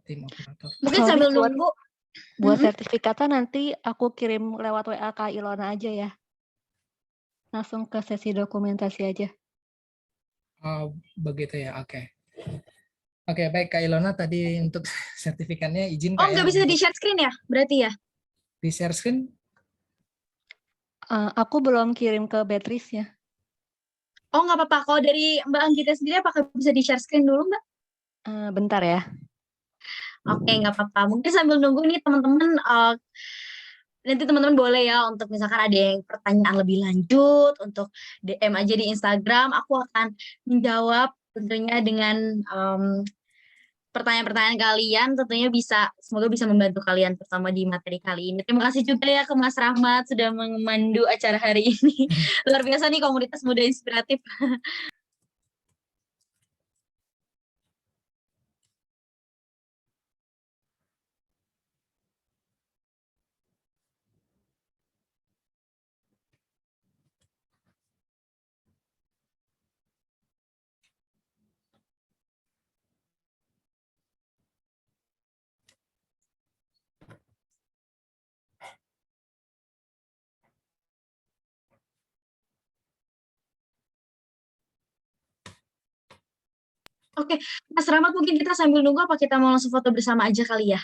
tim operator. Mungkin sambil nunggu. Buat sertifikatnya nanti aku kirim lewat WA Kak Ilona aja ya. Langsung ke sesi dokumentasi aja. Begitu ya, oke. Oke, baik Kak Ilona, tadi untuk sertifikatnya izin Kak Oh, nggak bisa di share screen ya? Berarti ya? di share screen. Aku belum kirim ke Beatrice ya. Oh, nggak apa-apa. Kalau dari Mbak Anggita sendiri, apakah bisa di share screen dulu, Mbak? Bentar ya. Oke, nggak apa-apa. Mungkin sambil nunggu nih teman-teman, nanti teman-teman boleh ya untuk misalkan ada yang pertanyaan lebih lanjut, untuk DM aja di Instagram. Aku akan menjawab tentunya dengan pertanyaan-pertanyaan kalian, tentunya semoga bisa membantu kalian terutama di materi kali ini. Terima kasih juga ya ke Mas Rahmat sudah memandu acara hari ini. Luar biasa nih Komunitas Muda Inspiratif. Oke, Mas Rahmat, mungkin kita sambil nunggu apa kita mau langsung foto bersama aja kali ya?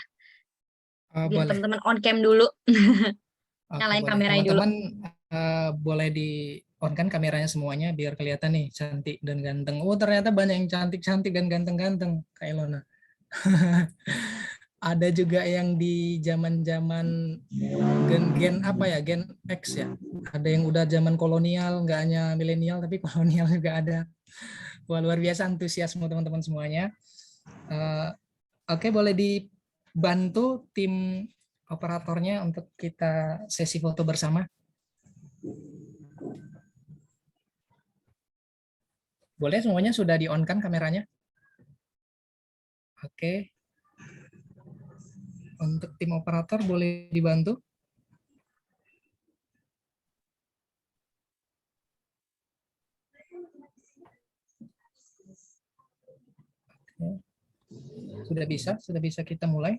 Biar Boleh. teman-teman on cam dulu. Nyalain Boleh. kameranya dulu. Teman-teman boleh di on kan kameranya semuanya biar kelihatan nih cantik dan ganteng. Oh, ternyata banyak yang cantik-cantik dan ganteng-ganteng Kak Ilona. Ada juga yang di zaman-zaman gen apa ya, gen X ya. Ada yang udah zaman kolonial, nggak hanya milenial tapi kolonial juga ada. Wah, luar biasa antusiasme teman-teman semuanya. Oke, boleh dibantu tim operatornya untuk kita sesi foto bersama. Boleh, semuanya sudah di-on kan kameranya? Oke. Untuk tim operator boleh dibantu. Sudah bisa kita mulai.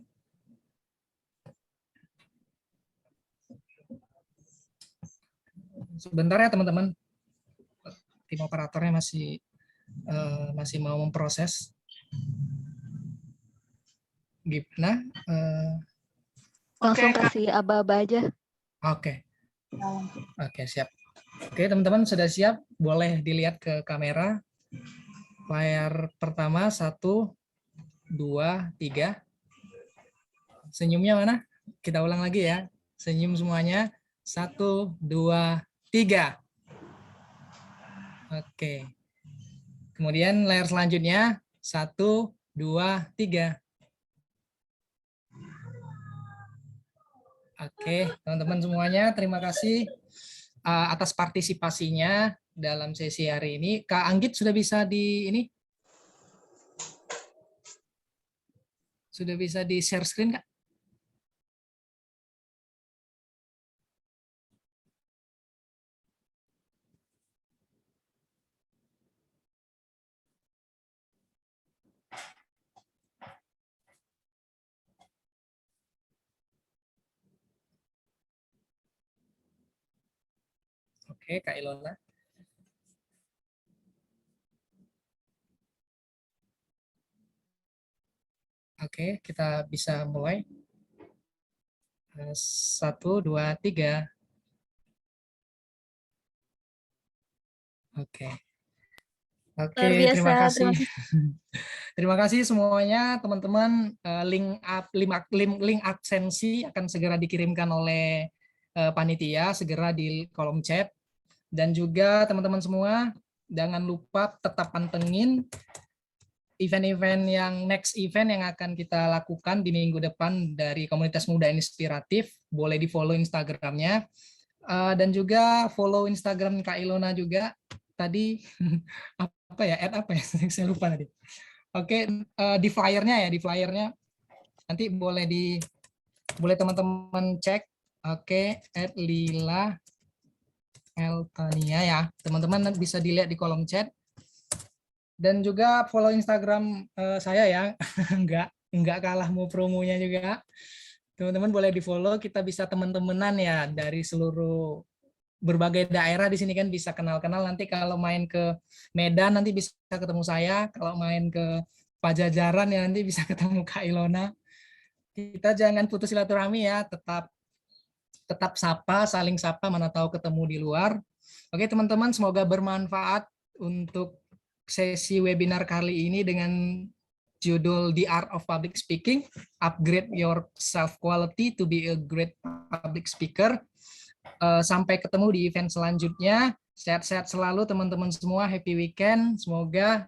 Sebentar ya teman-teman, tim operatornya masih mau memproses. Gimana? Langsung kasih aba-aba aja. Oke, siap. Oke teman-teman, sudah siap? Boleh dilihat ke kamera. Layar pertama 1, 2, 3. Senyumnya mana? Kita ulang lagi ya. Senyum semuanya. 1, 2, 3. Oke. Kemudian layar selanjutnya. 1, 2, 3. Oke, teman-teman semuanya, terima kasih atas partisipasinya dalam sesi hari ini. Kak Anggit sudah bisa sudah bisa di share screen, Kak? Oke, Kak Ilona. Oke, kita bisa mulai. 1, 2, 3. Oke. Oke, Luar biasa, terima kasih. terima kasih. Terima kasih semuanya, teman-teman. Link absensi akan segera dikirimkan oleh panitia segera di kolom chat. Dan juga teman-teman semua, jangan lupa tetap pantengin event-event next event yang akan kita lakukan di minggu depan dari Komunitas Muda Inspiratif. Boleh di-follow Instagramnya. Dan juga follow Instagram Kak Ilona juga. Tadi apa ya? Saya lupa tadi. Oke, di flyernya nanti boleh teman-teman cek. Oke, @lila Eltania ya, teman-teman bisa dilihat di kolom chat. Dan juga follow Instagram saya ya, nggak kalah mau promonya juga. Teman-teman boleh di follow, kita bisa teman-temanan ya dari seluruh berbagai daerah di sini kan bisa kenal-kenal. Nanti kalau main ke Medan nanti bisa ketemu saya, kalau main ke Pajajaran ya nanti bisa ketemu Kak Ilona. Kita jangan putus silaturahmi ya, tetap sapa, saling sapa, mana tahu ketemu di luar. Oke teman-teman, semoga bermanfaat untuk sesi webinar kali ini dengan judul The Art of Public Speaking, Upgrade Your Self-Quality to be a Great Public Speaker. Sampai ketemu di event selanjutnya. Sehat-sehat selalu teman-teman semua, happy weekend. Semoga